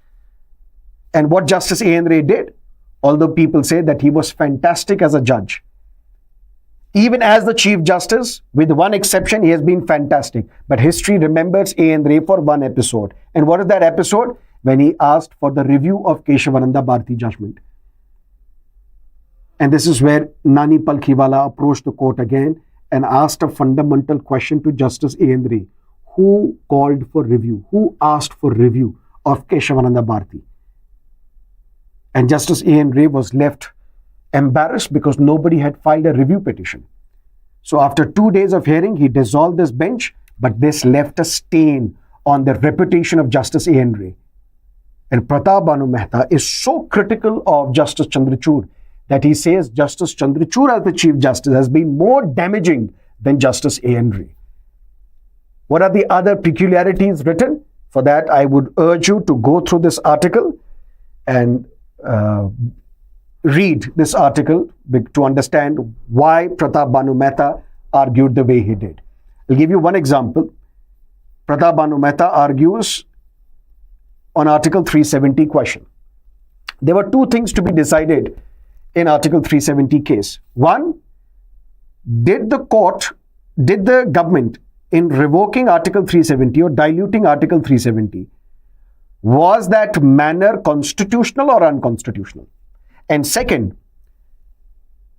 And what Justice A.N. Ray did, although people say that he was fantastic as a judge, even as the Chief Justice, with one exception, he has been fantastic. But history remembers A.N. Ray for one episode. And what is that episode? When he asked for the review of Keshavananda Bharati judgment. And this is where Nani Palkhiwala approached the court again and asked a fundamental question to Justice A.N. Ray. Who called for review? Who asked for review of Keshavananda Bharati? And Justice A.N. Ray was left embarrassed because nobody had filed a review petition. So after 2 days of hearing, he dissolved this bench, but this left a stain on the reputation of Justice A.N. Ray. And Pratap Banu Mehta is so critical of Justice Chandrachud that he says Justice Chandrachud as the Chief Justice has been more damaging than Justice A.N. Ray. What are the other peculiarities written? For that, I would urge you to go through this article and read this article to understand why Pratap Banu Mehta argued the way he did. I'll give you one example. Pratap Banu Mehta argues on Article 370 question. There were two things to be decided in Article 370 case. One, did the government, in revoking Article 370 or diluting Article 370, was that manner constitutional or unconstitutional? And second,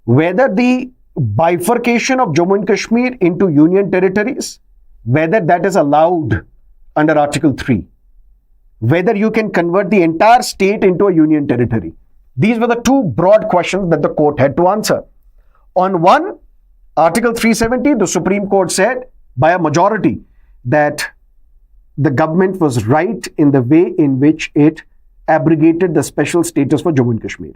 whether the bifurcation of Jammu and Kashmir into union territories, whether that is allowed under Article 3, whether you can convert the entire state into a union territory. These were the two broad questions that the court had to answer. On one, Article 370, the Supreme Court said by a majority that the government was right in the way in which it abrogated the special status for Jammu and Kashmir.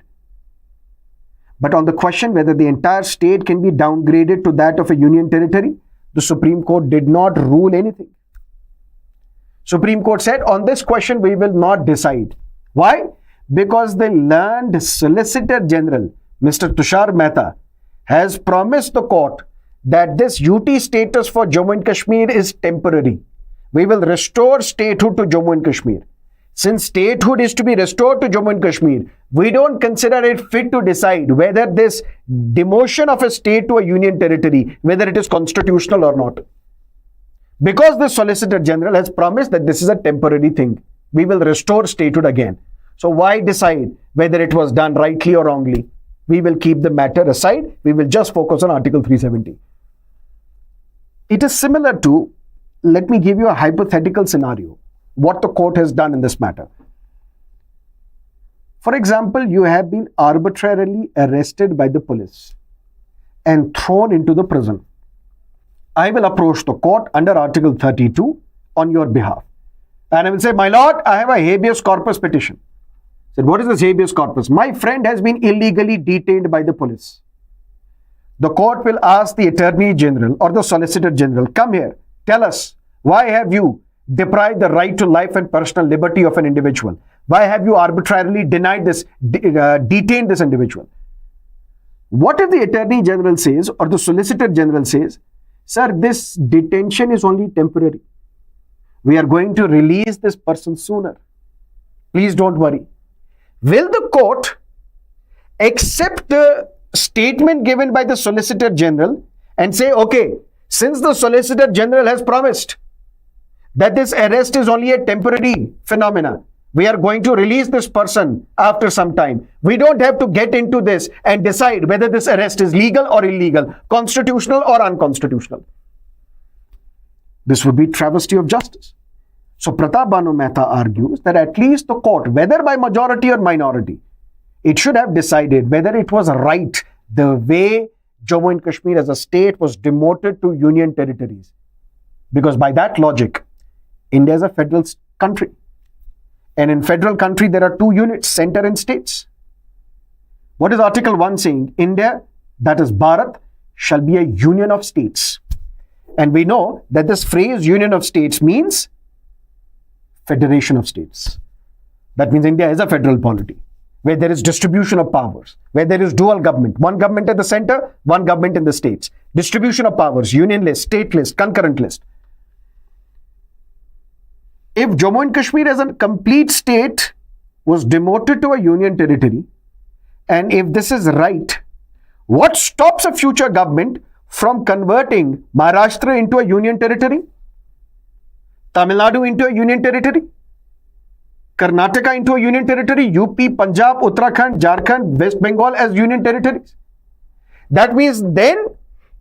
But on the question whether the entire state can be downgraded to that of a union territory, the Supreme Court did not rule anything. Supreme Court said, on this question, we will not decide. Why? Because the learned Solicitor General, Mr. Tushar Mehta, has promised the court that this UT status for Jammu and Kashmir is temporary. We will restore statehood to Jammu and Kashmir. Since statehood is to be restored to Jammu and Kashmir, we don't consider it fit to decide whether this demotion of a state to a union territory, whether it is constitutional or not. Because the Solicitor General has promised that this is a temporary thing, we will restore statehood again. So why decide whether it was done rightly or wrongly? We will keep the matter aside. We will just focus on Article 370. It is similar to, let me give you a hypothetical scenario, what the court has done in this matter. For example, you have been arbitrarily arrested by the police and thrown into the prison. I will approach the court under Article 32 on your behalf. And I will say, my lord, I have a habeas corpus petition. I said, what is this habeas corpus? My friend has been illegally detained by the police. The court will ask the Attorney General or the Solicitor General, come here, tell us, why have you deprived the right to life and personal liberty of an individual? Why have you arbitrarily denied this, detained this individual? What if the Attorney General says or the Solicitor General says, sir, this detention is only temporary. We are going to release this person sooner. Please don't worry. Will the court accept the statement given by the Solicitor General and say, okay, since the Solicitor General has promised that this arrest is only a temporary phenomena, we are going to release this person after some time. We don't have to get into this and decide whether this arrest is legal or illegal, constitutional or unconstitutional. This would be travesty of justice. So Pratap Banu Mehta argues that at least the court, whether by majority or minority, it should have decided whether it was right the way Jammu and Kashmir as a state was demoted to union territories. Because by that logic, India is a federal country. And in federal country, there are two units, center and states. What is Article 1 saying? India, that is Bharat, shall be a union of states. And we know that this phrase union of states means federation of states. That means India is a federal polity, where there is distribution of powers, where there is dual government, one government at the center, one government in the states. Distribution of powers, union list, state list, concurrent list. If Jammu and Kashmir as a complete state was demoted to a union territory, and if this is right, what stops a future government from converting Maharashtra into a union territory, Tamil Nadu into a union territory, Karnataka into a union territory, UP, Punjab, Uttarakhand, Jharkhand, West Bengal as union territories? That means then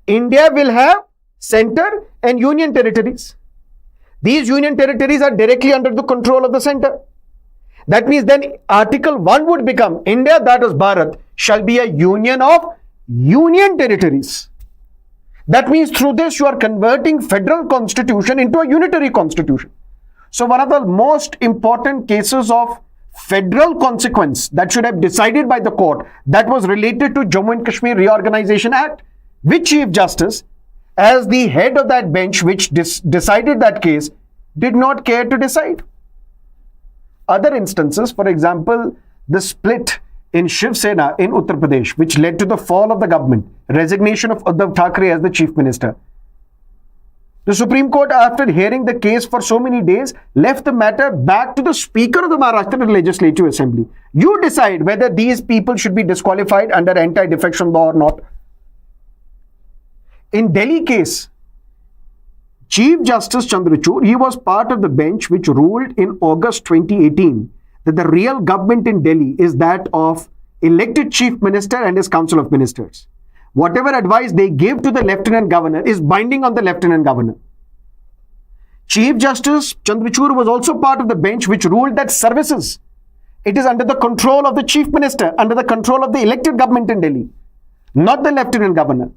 India will have center and union territories. These union territories are directly under the control of the center. That means then Article 1 would become India, that is Bharat, shall be a union of union territories. That means through this you are converting federal constitution into a unitary constitution. So one of the most important cases of federal consequence that should have decided by the court, that was related to Jammu and Kashmir Reorganization Act, which Chief Justice, as the head of that bench which decided that case, did not care to decide. Other instances, for example, the split in Shiv Sena in Uttar Pradesh, which led to the fall of the government, resignation of Uddhav Thackeray as the chief minister. The Supreme Court, after hearing the case for so many days, left the matter back to the Speaker of the Maharashtra Legislative Assembly. You decide whether these people should be disqualified under anti-defection law or not. In Delhi case, Chief Justice Chandrachud, he was part of the bench which ruled in August 2018 that the real government in Delhi is that of elected Chief Minister and his Council of Ministers. Whatever advice they give to the Lieutenant Governor is binding on the Lieutenant Governor. Chief Justice Chandrachud was also part of the bench which ruled that services, it is under the control of the Chief Minister, under the control of the elected government in Delhi, not the Lieutenant Governor.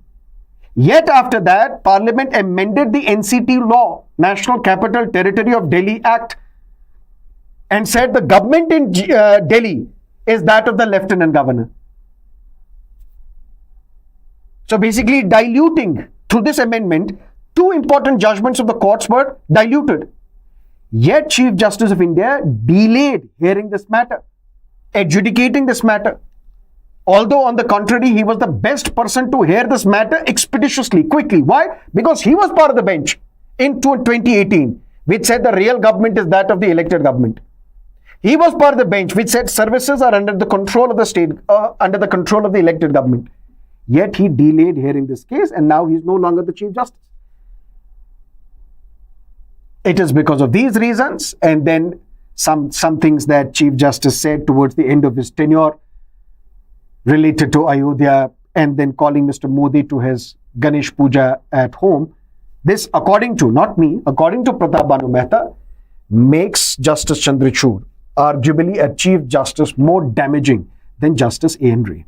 Yet after that, Parliament amended the NCT law, National Capital Territory of Delhi Act, and said the government in Delhi is that of the Lieutenant Governor. So basically diluting, through this amendment, two important judgments of the courts were diluted. Yet Chief Justice of India delayed hearing this matter, adjudicating this matter. Although on the contrary, he was the best person to hear this matter expeditiously, quickly. Why? Because he was part of the bench in 2018, which said the real government is that of the elected government. He was part of the bench which said services are under the control of the state, under the control of the elected government. Yet he delayed hearing this case and now he is no longer the Chief Justice. It is because of these reasons, and then some things that Chief Justice said towards the end of his tenure related to Ayodhya, and then calling Mr. Modi to his Ganesh Puja at home, This, according to, not me, according to Pratap Banu Mehta, makes Justice Chandrachud arguably a Chief Justice more damaging than Justice A.N. Ray.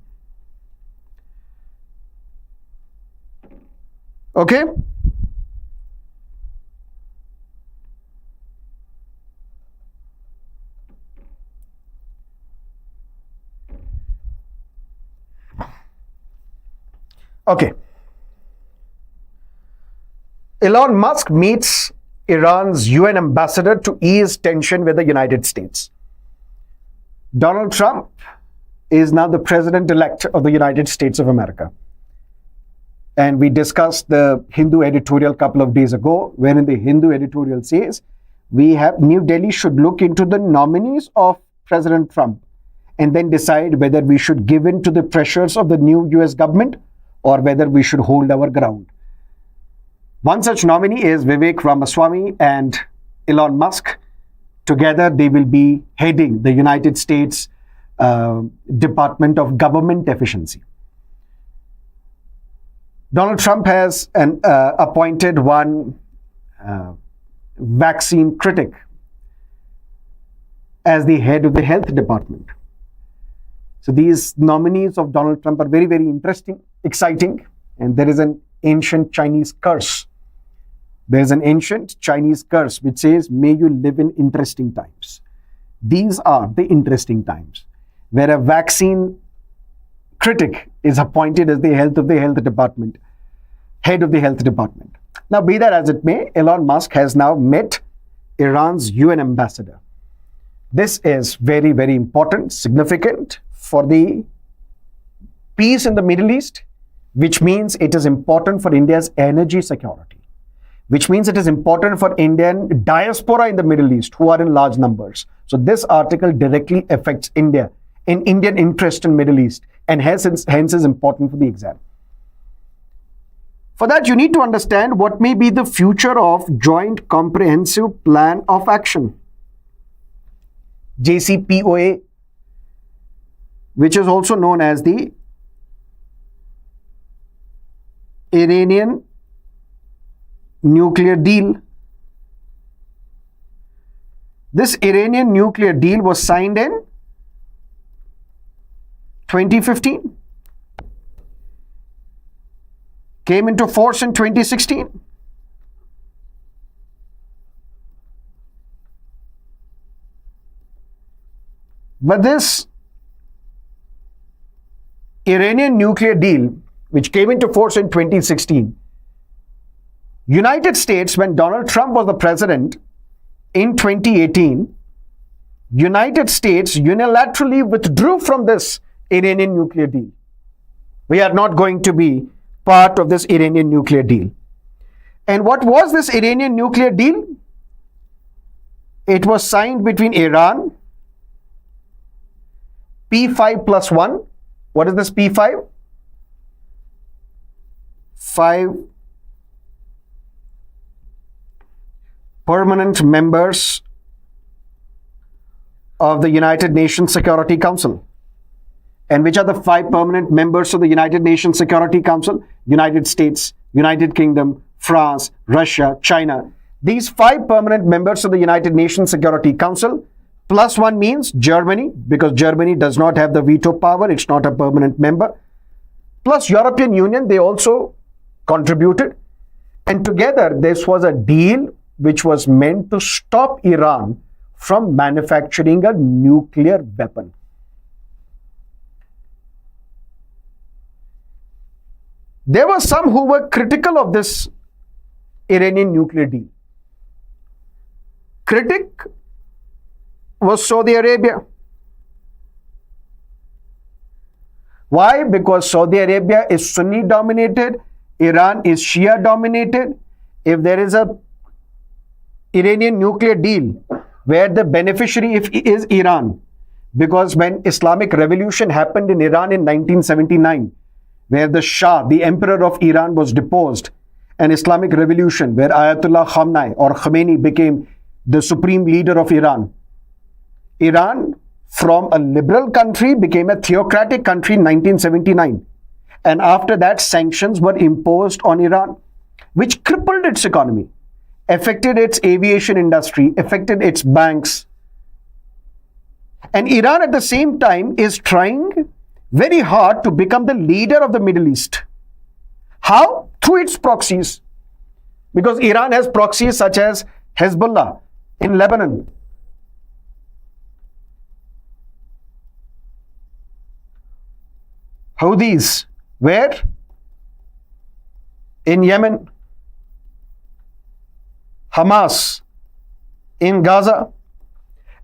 Okay? Okay. Elon Musk meets Iran's UN ambassador to ease tension with the United States. Donald Trump is now the president-elect of the United States of America. And we discussed the Hindu editorial a couple of days ago, wherein the Hindu editorial says, New Delhi should look into the nominees of President Trump and then decide whether we should give in to the pressures of the new US government or whether we should hold our ground. One such nominee is Vivek Ramaswamy and Elon Musk. Together, they will be heading the United States Department of Government Efficiency. Donald Trump has appointed one vaccine critic as the head of the health department. So these nominees of Donald Trump are very, very interesting, exciting, and there is an ancient Chinese curse. There's an ancient Chinese curse which says, may you live in interesting times. These are the interesting times where a vaccine critic is appointed as the head of the health department. Now, be that as it may, Elon Musk has now met Iran's UN ambassador. This is very, very important, significant for the peace in the Middle East, which means it is important for India's energy security, which means it is important for Indian diaspora in the Middle East, who are in large numbers. So this article directly affects India and Indian interest in Middle East, and hence is important for the exam. For that, you need to understand what may be the future of Joint Comprehensive Plan of Action, JCPOA, which is also known as the Iranian nuclear deal. This Iranian nuclear deal was signed in 2015, came into force in 2016. But this Iranian nuclear deal, which came into force in 2016, United States, when Donald Trump was the president in 2018, United States unilaterally withdrew from this Iranian nuclear deal. We are not going to be part of this Iranian nuclear deal. And what was this Iranian nuclear deal? It was signed between Iran, P5+1. What is this P5? 5 permanent members of the United Nations Security Council. And which are the 5 permanent members of the United Nations Security Council? United States, United Kingdom, France, Russia, China. These 5 permanent members of the United Nations Security Council, +1 means Germany, because Germany does not have the veto power, it's not a permanent member. Plus European Union, they also contributed. And together, this was a deal which was meant to stop Iran from manufacturing a nuclear weapon. There were some who were critical of this Iranian nuclear deal. Critic was Saudi Arabia. Why? Because Saudi Arabia is Sunni dominated, Iran is Shia dominated. If there is a Iranian nuclear deal where the beneficiary is Iran, because when Islamic Revolution happened in Iran in 1979, where the Shah, the Emperor of Iran, was deposed, an Islamic Revolution where Ayatollah Khamenei or Khomeini became the supreme leader of Iran. Iran, from a liberal country, became a theocratic country in 1979. And after that, sanctions were imposed on Iran. which crippled its economy, affected its aviation industry, affected its banks. And Iran at the same time is trying very hard to become the leader of the Middle East. How? Through its proxies. Because Iran has proxies such as Hezbollah in Lebanon, Houthis, where? In Yemen, Hamas in Gaza.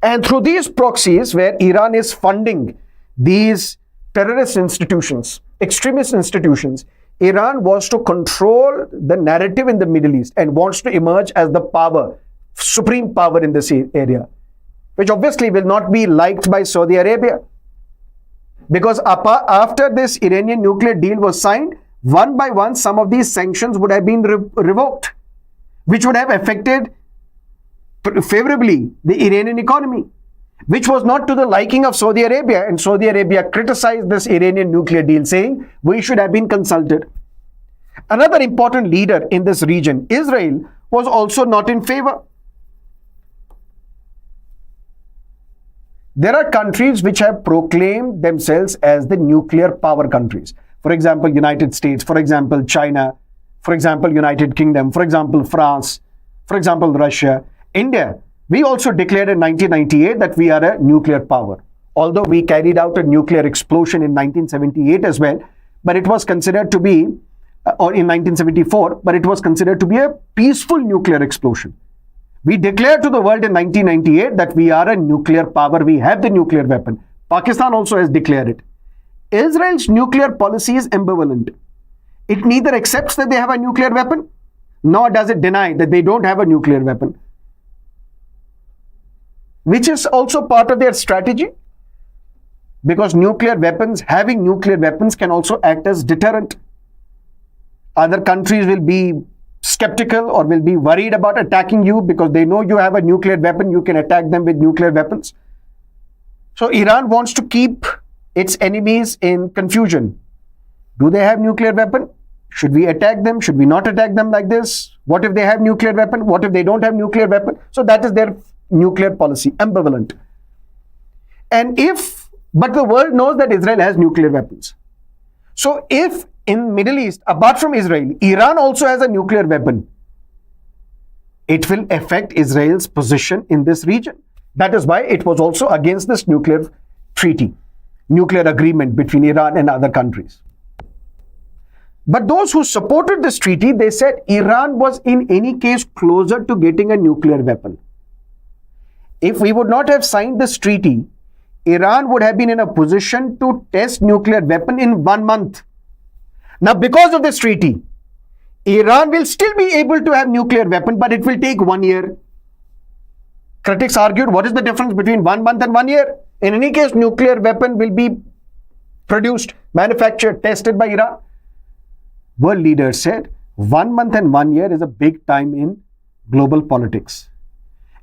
And through these proxies, where Iran is funding these terrorist institutions, extremist institutions, Iran wants to control the narrative in the Middle East and wants to emerge as the power, supreme power in this area, which obviously will not be liked by Saudi Arabia. Because after this Iranian nuclear deal was signed, one by one, some of these sanctions would have been revoked, which would have affected favorably the Iranian economy, which was not to the liking of Saudi Arabia. And Saudi Arabia criticized this Iranian nuclear deal, saying we should have been consulted. Another important leader in this region, Israel, was also not in favor. There are countries which have proclaimed themselves as the nuclear power countries. For example, United States, for example, China, for example, United Kingdom, for example, France, for example, Russia, India. We also declared in 1998 that we are a nuclear power. Although we carried out a nuclear explosion in 1978 as well, but it was considered to be, or in 1974, but it was considered to be a peaceful nuclear explosion. We declared to the world in 1998 that we are a nuclear power. We have the nuclear weapon. Pakistan also has declared it. Israel's nuclear policy is ambivalent. It neither accepts that they have a nuclear weapon, nor does it deny that they don't have a nuclear weapon, which is also part of their strategy, because having nuclear weapons can also act as deterrent. Other countries will be skeptical or will be worried about attacking you because they know you have a nuclear weapon, you can attack them with nuclear weapons. So Iran wants to keep its enemies in confusion. Do they have nuclear weapon? Should we attack them? Should we not attack them like this? What if they have nuclear weapon? What if they don't have nuclear weapon? So that is their nuclear policy, ambivalent. But the world knows that Israel has nuclear weapons. So if in Middle East, apart from Israel, Iran also has a nuclear weapon, it will affect Israel's position in this region. That is why it was also against this nuclear treaty, nuclear agreement between Iran and other countries. But those who supported this treaty, they said Iran was in any case closer to getting a nuclear weapon. If we would not have signed this treaty, Iran would have been in a position to test nuclear weapon in 1 month. Now, because of this treaty, Iran will still be able to have nuclear weapon, but it will take 1 year. Critics argued, what is the difference between 1 month and 1 year? In any case, nuclear weapon will be produced, manufactured, tested by Iran. World leaders said 1 month and 1 year is a big time in global politics.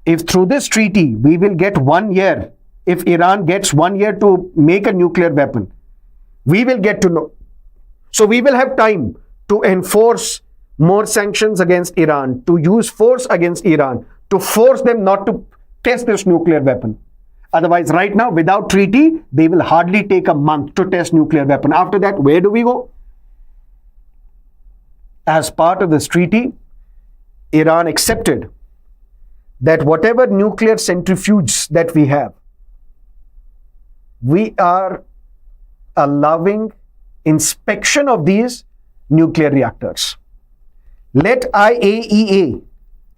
If through this treaty we will get 1 year, if Iran gets 1 year to make a nuclear weapon, we will get to know. So we will have time to enforce more sanctions against Iran, to use force against Iran, to force them not to test this nuclear weapon. Otherwise, right now, without treaty, they will hardly take a month to test nuclear weapon. After that, where do we go? As part of this treaty, Iran accepted that whatever nuclear centrifuges that we have, we are allowing inspection of these nuclear reactors. Let IAEA,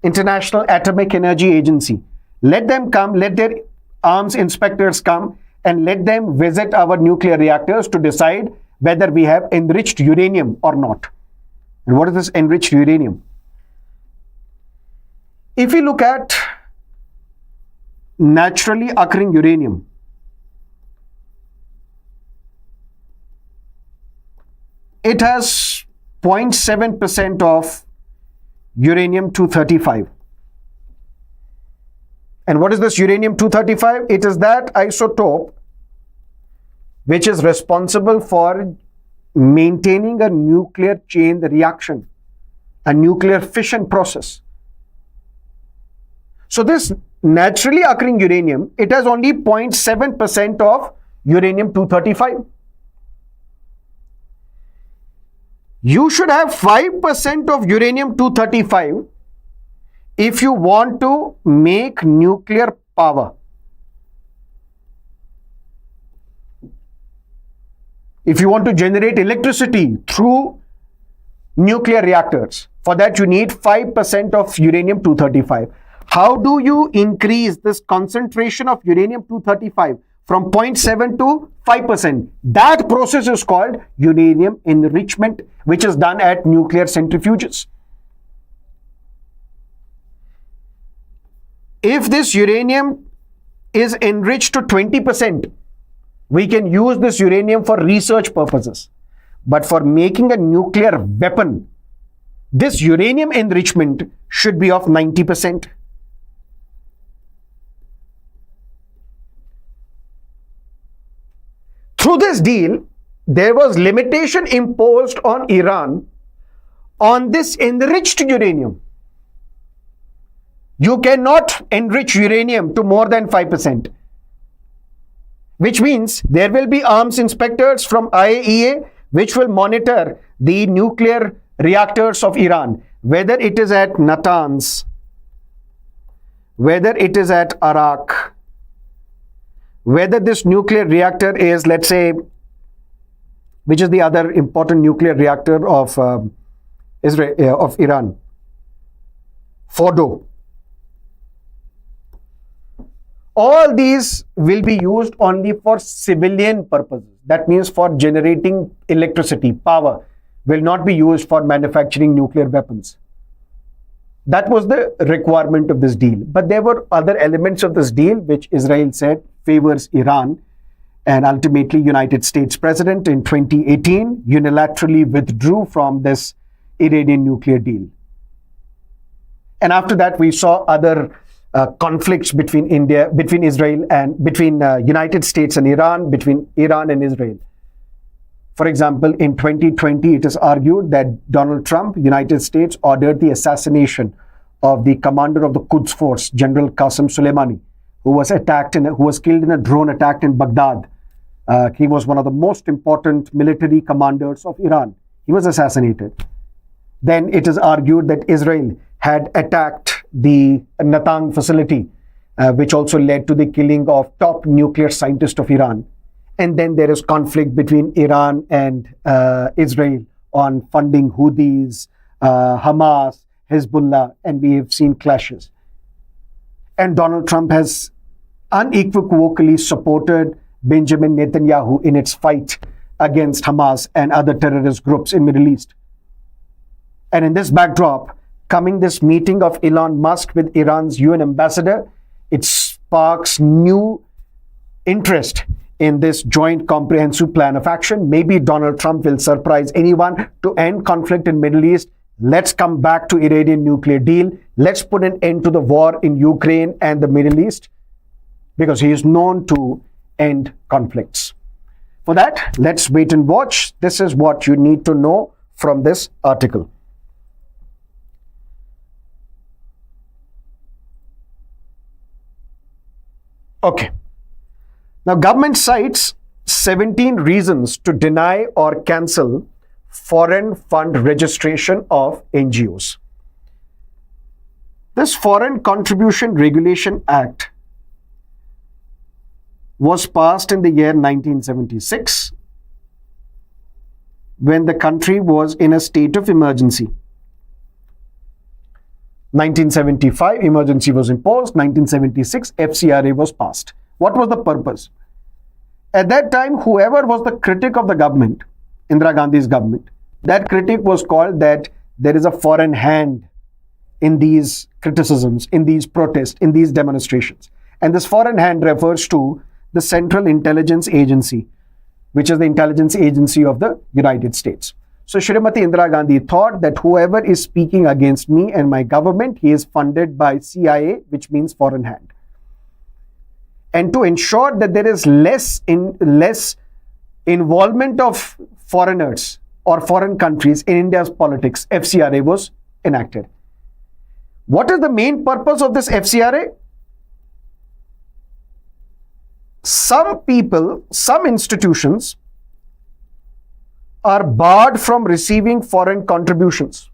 International Atomic Energy Agency, let them come, let their arms inspectors come and let them visit our nuclear reactors to decide whether we have enriched uranium or not. And what is this enriched uranium? If we look at naturally occurring uranium, it has 0.7% of uranium-235. And what is this uranium-235? It is that isotope which is responsible for maintaining a nuclear chain reaction a nuclear fission process. So this naturally occurring uranium, it has only 0.7% of uranium-235. You should have 5% of uranium-235 if you want to make nuclear power. If you want to generate electricity through nuclear reactors, for that you need 5% of uranium-235. How do you increase this concentration of uranium-235 from 0.7 to 5%? That process is called uranium enrichment, which is done at nuclear centrifuges. If this uranium is enriched to 20%, we can use this uranium for research purposes. But for making a nuclear weapon, this uranium enrichment should be of 90%. Through this deal, there was limitation imposed on Iran on this enriched uranium. You cannot enrich uranium to more than 5%, which means there will be arms inspectors from IAEA which will monitor the nuclear reactors of Iran, whether it is at Natanz, whether it is at Arak, whether this nuclear reactor is, let's say, which is the other important nuclear reactor of of Iran, Fordo. All these will be used only for civilian purposes. That means for generating electricity, power, will not be used for manufacturing nuclear weapons. That was the requirement of this deal. But there were other elements of this deal which Israel said favors Iran, and ultimately United States President in 2018 unilaterally withdrew from this Iranian nuclear deal. And after that, we saw other conflicts between Israel and between United States and Iran, between Iran and Israel. For example, in 2020, it is argued that Donald Trump, United States, ordered the assassination of the commander of the Quds Force, General Qasem Soleimani, who was killed in a drone attack in Baghdad. He was one of the most important military commanders of Iran. He was assassinated. Then it is argued that Israel had attacked the Natanz facility, which also led to the killing of top nuclear scientist of Iran. And then there is conflict between Iran and Israel on funding Houthis, Hamas, Hezbollah, and we have seen clashes. And Donald Trump has unequivocally supported Benjamin Netanyahu in its fight against Hamas and other terrorist groups in Middle East. And in this backdrop, coming this meeting of Elon Musk with Iran's UN ambassador, it sparks new interest in this joint comprehensive plan of action. Maybe Donald Trump will surprise anyone to end conflict in Middle East. Let's come back to Iranian nuclear deal. Let's put an end to the war in Ukraine and the Middle East, because he is known to end conflicts. For that, let's wait and watch. This is what you need to know from this article. Okay. Now, government cites 17 reasons to deny or cancel foreign fund registration of NGOs. This Foreign Contribution Regulation Act was passed in the year 1976 when the country was in a state of emergency. 1975, emergency was imposed. 1976, FCRA was passed. What was the purpose? At that time, whoever was the critic of the government, Indira Gandhi's government, that critic was called that there is a foreign hand in these criticisms, in these protests, in these demonstrations. And this foreign hand refers to the Central Intelligence Agency, which is the intelligence agency of the United States. So Shrimati Indira Gandhi thought that whoever is speaking against me and my government, he is funded by CIA, which means foreign hand. And to ensure that there is less involvement of foreigners or foreign countries in India's politics, FCRA was enacted. What is the main purpose of this FCRA? Some people, some institutions are barred from receiving foreign contributions.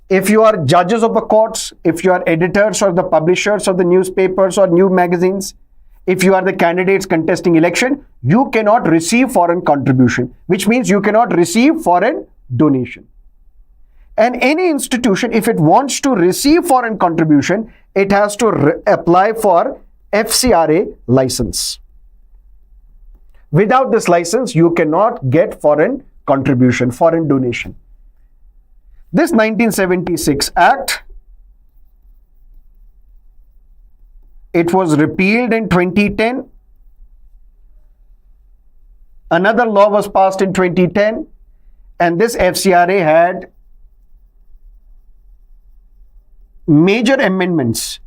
If you are judges of the courts, if you are editors or the publishers of the newspapers or new magazines, if you are the candidates contesting election, you cannot receive foreign contribution, which means you cannot receive foreign donation. And any institution, if it wants to receive foreign contribution, it has to apply for FCRA license. Without this license, you cannot get foreign contribution, foreign donation. This 1976 Act, it was repealed in 2010. Another law was passed in 2010, and this FCRA had major amendments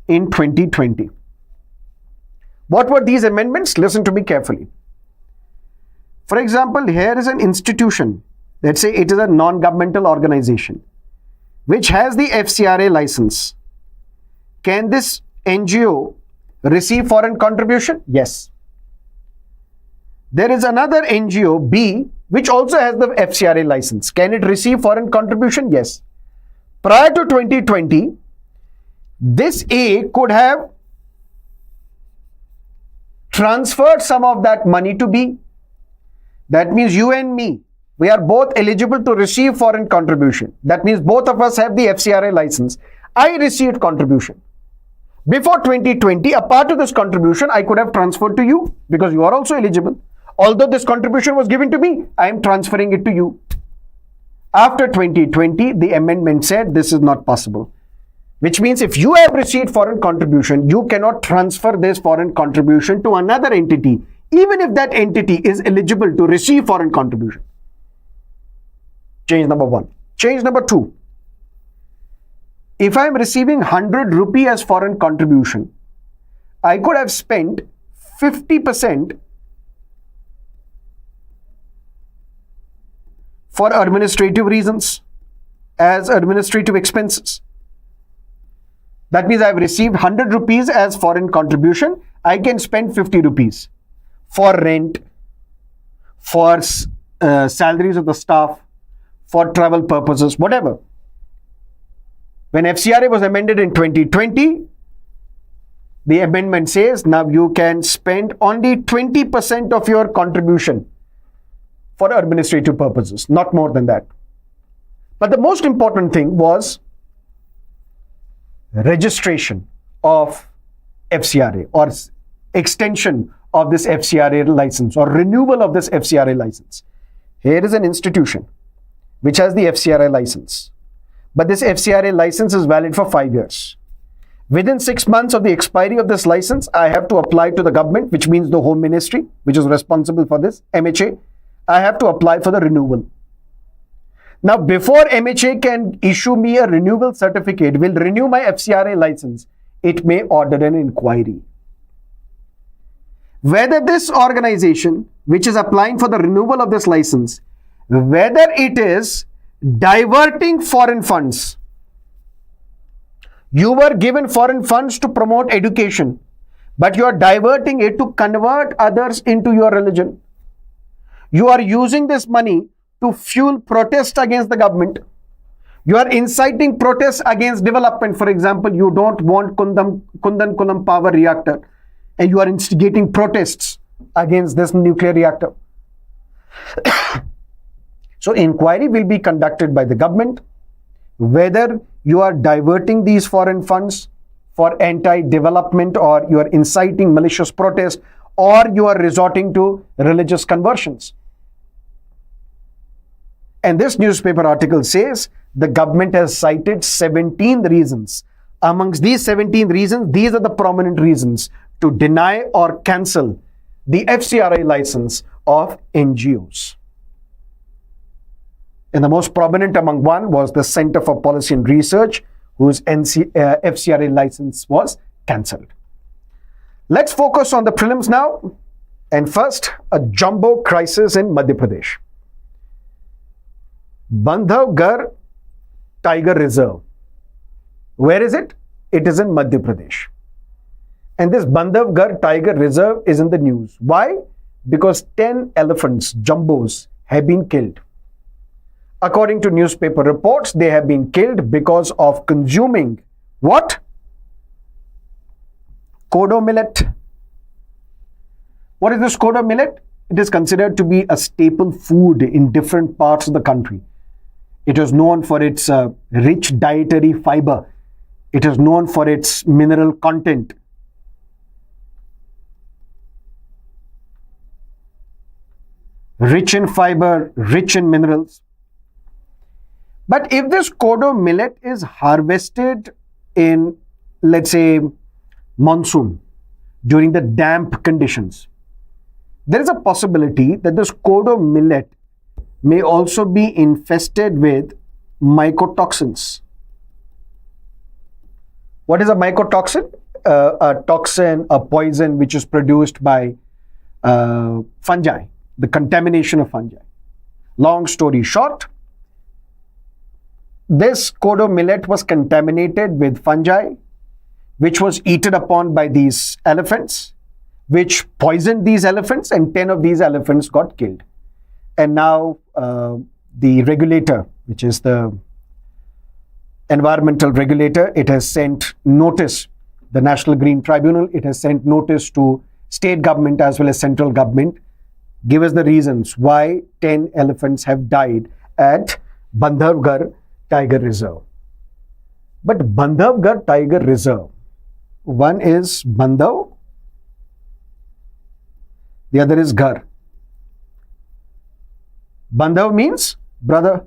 in 2020. What were these amendments? Listen to me carefully. For example, here is an institution. Let's say it is a non-governmental organization which has the FCRA license. Can this NGO receive foreign contribution? Yes. There is another NGO, B, which also has the FCRA license. Can it receive foreign contribution? Yes. Prior to 2020, this A could have transferred some of that money to B. That means you and me, we are both eligible to receive foreign contribution. That means both of us have the FCRA license. I received contribution. Before 2020, a part of this contribution I could have transferred to you because you are also eligible. Although this contribution was given to me, I am transferring it to you. After 2020, the amendment said this is not possible. Which means if you have received foreign contribution, you cannot transfer this foreign contribution to another entity, even if that entity is eligible to receive foreign contribution. Change number one. Change number two. If I am receiving 100 rupee as foreign contribution, I could have spent 50% for administrative reasons as administrative expenses. That means I have received 100 rupees as foreign contribution. I can spend 50 rupees for rent, for salaries of the staff, for travel purposes, whatever. When FCRA was amended in 2020, the amendment says now you can spend only 20% of your contribution for administrative purposes, not more than that. But the most important thing was registration of FCRA or extension of this FCRA license or renewal of this FCRA license. Here is an institution which has the FCRA license. But this FCRA license is valid for 5 years. Within 6 months of the expiry of this license, I have to apply to the government, which means the Home Ministry, which is responsible for this, MHA. I have to apply for the renewal. Now, before MHA can issue me a renewal certificate, will renew my FCRA license, it may order an inquiry. Whether this organization, which is applying for the renewal of this license, whether it is diverting foreign funds. You were given foreign funds to promote education, but you are diverting it to convert others into your religion. You are using this money to fuel protest against the government. You are inciting protests against development. For example, you don't want Kundan power reactor, and you are instigating protests against this nuclear reactor. So inquiry will be conducted by the government whether you are diverting these foreign funds for anti-development or you are inciting malicious protest or you are resorting to religious conversions. And this newspaper article says the government has cited 17 reasons. Amongst these 17 reasons, these are the prominent reasons to deny or cancel the FCRA license of NGOs. And the most prominent among one was the Center for Policy and Research, whose FCRA license was cancelled. Let's focus on the prelims now. And first, a jumbo crisis in Madhya Pradesh. Bandhavgarh Tiger Reserve. Where is it? It is in Madhya Pradesh. And this Bandhavgarh Tiger Reserve is in the news. Why? Because 10 elephants, jumbos, have been killed. According to newspaper reports, they have been killed because of consuming what? Kodo millet. What is this kodo millet? It is considered to be a staple food in different parts of the country. It is known for its rich dietary fiber. It is known for its mineral content. Rich in fiber, rich in minerals. But if this kodo millet is harvested in, let's say, monsoon, during the damp conditions, there is a possibility that this kodo millet may also be infested with mycotoxins. What is a mycotoxin? A toxin, a poison which is produced by fungi, the contamination of fungi. Long story short, this kodo millet was contaminated with fungi, which was eaten upon by these elephants, which poisoned these elephants, and 10 of these elephants got killed. And now the regulator, which is the environmental regulator, it has sent notice, the National Green Tribunal, it has sent notice to state government as well as central government. Give us the reasons why 10 elephants have died at Bandhavgarh Tiger Reserve. But Bandhavgarh Tiger Reserve, one is Bandhav, the other is Ghar. Bandhav means brother.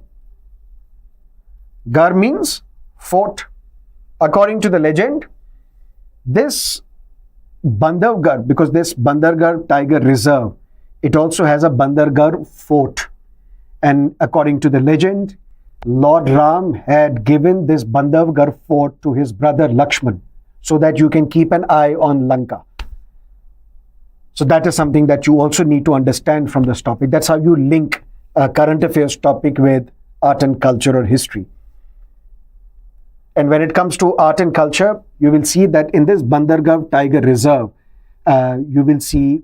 Ghar means fort. According to the legend, this Bandhavgarh, because this Bandhavgarh Tiger Reserve, it also has a Bandhavgarh fort. And according to the legend, Lord Ram had given this Bandhavgarh fort to his brother Lakshman so that you can keep an eye on Lanka. So that is something that you also need to understand from this topic. That's how you link a current affairs topic with art and culture or history. And when it comes to art and culture, you will see that in this Bandhavgarh Tiger Reserve, you will see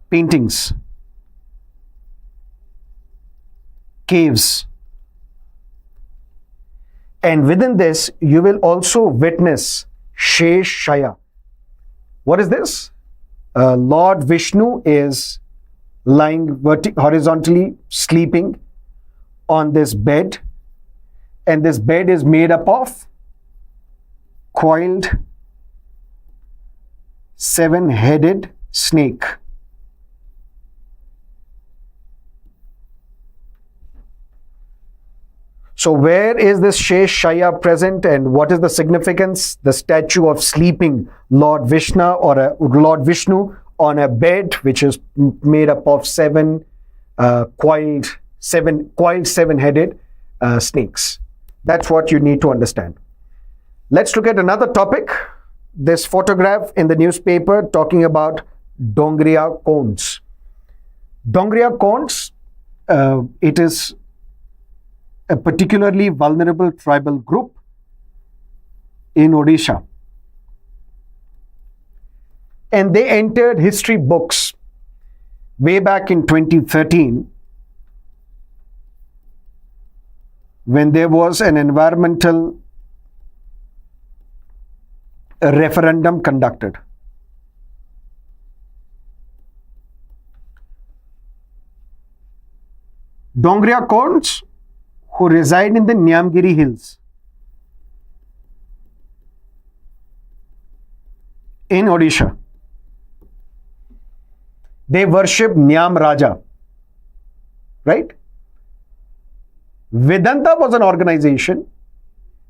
paintings, caves. And within this, you will also witness Shesh Shaya. What is this? Lord Vishnu is lying horizontally, sleeping on this bed. And this bed is made up of coiled, 7-headed snake. So where is this Shesh Shaya present and what is the significance? The statue of sleeping Lord Vishnu or a Lord Vishnu on a bed which is made up of coiled 7-headed snakes. That's what you need to understand. Let's look at another topic. This photograph in the newspaper talking about Dongria Kondh. Dongria Kondh, it is a particularly vulnerable tribal group in Odisha. And they entered history books way back in 2013 when there was an environmental referendum conducted. Dongria Kondh, who reside in the Nyamgiri Hills in Odisha, they worship Nyam Raja, right? Vedanta was an organization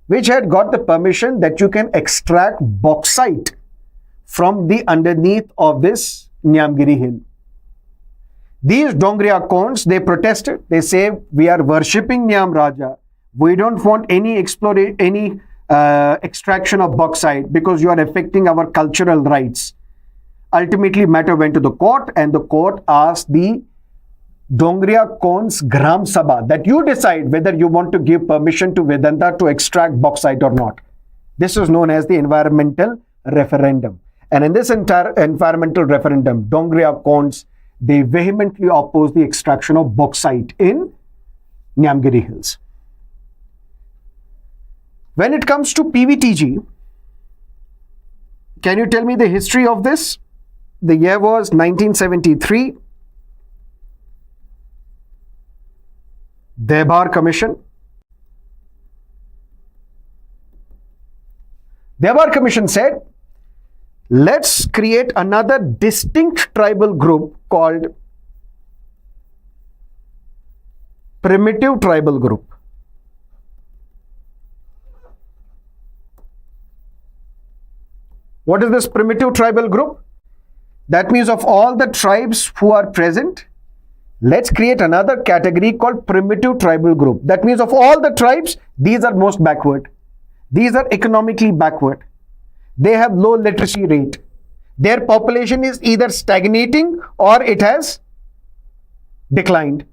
which had got the permission that you can extract bauxite from the underneath of this Nyamgiri Hill. These Dongria Kondh, they protested. They say, we are worshipping Nyam Raja. We don't want any extraction of bauxite because you are affecting our cultural rights. Ultimately, matter went to the court and the court asked the Dongria Kondh's Gram Sabha, that you decide whether you want to give permission to Vedanta to extract bauxite or not. This is known as the environmental referendum. And in this entire environmental referendum, Dongria Kondhs, they vehemently oppose the extraction of bauxite in Nyamgiri Hills. When it comes to PVTG, can you tell me the history of this? The year was 1973. Embark Commission. The Embark Commission said, let's create another distinct tribal group called Primitive Tribal Group. What is this Primitive Tribal Group? That means of all the tribes who are present, let's create another category called Primitive Tribal Group. That means of all the tribes, these are most backward. These are economically backward. They have low literacy rate. Their population is either stagnating or it has declined.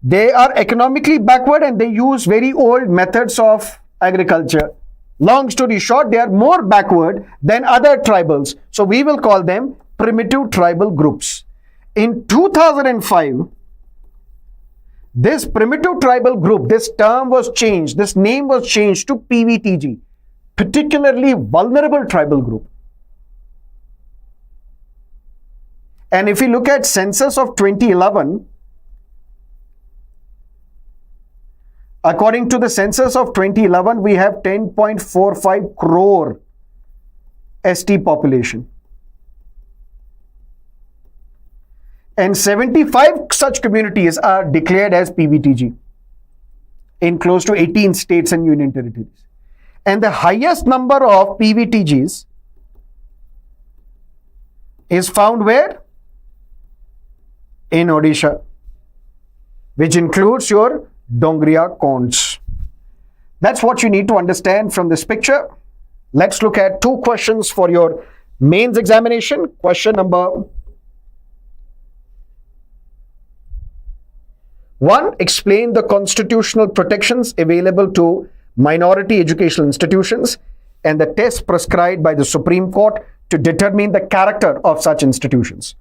They are economically backward and they use very old methods of agriculture. Long story short, they are more backward than other tribals. So we will call them primitive tribal groups. In 2005, this primitive tribal group, this term was changed, this name was changed to PVTG, particularly vulnerable tribal group. And if you look at census of 2011, according to the census of 2011, we have 10.45 crore ST population. And 75 such communities are declared as PVTG in close to 18 states and union territories. And the highest number of PVTGs is found where? In Odisha, which includes your Dongria Kondhs. That's what you need to understand from this picture. Let's look at two questions for your mains examination. Question number 1. Explain the constitutional protections available to minority educational institutions and the tests prescribed by the Supreme Court to determine the character of such institutions.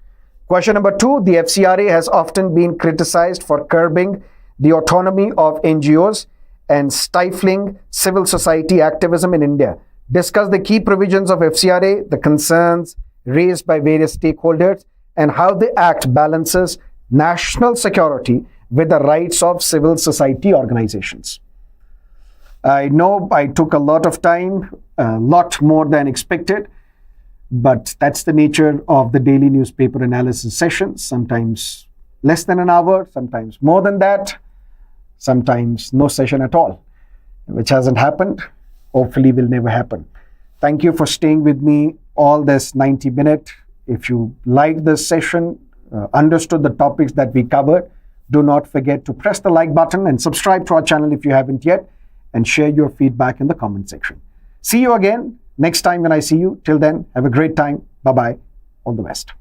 Question number 2. The FCRA has often been criticized for curbing the autonomy of NGOs and stifling civil society activism in India. Discuss the key provisions of FCRA, the concerns raised by various stakeholders, and how the Act balances national security with the rights of civil society organizations. I know I took a lot of time, a lot more than expected, but that's the nature of the daily newspaper analysis sessions. Sometimes less than an hour, sometimes more than that, sometimes no session at all, which hasn't happened, hopefully will never happen. Thank you for staying with me all this 90 minutes. If you liked this session, understood the topics that we covered, do not forget to press the like button and subscribe to our channel if you haven't yet, and share your feedback in the comment section. See you again next time when I see you. Till then, have a great time. Bye-bye. All the best.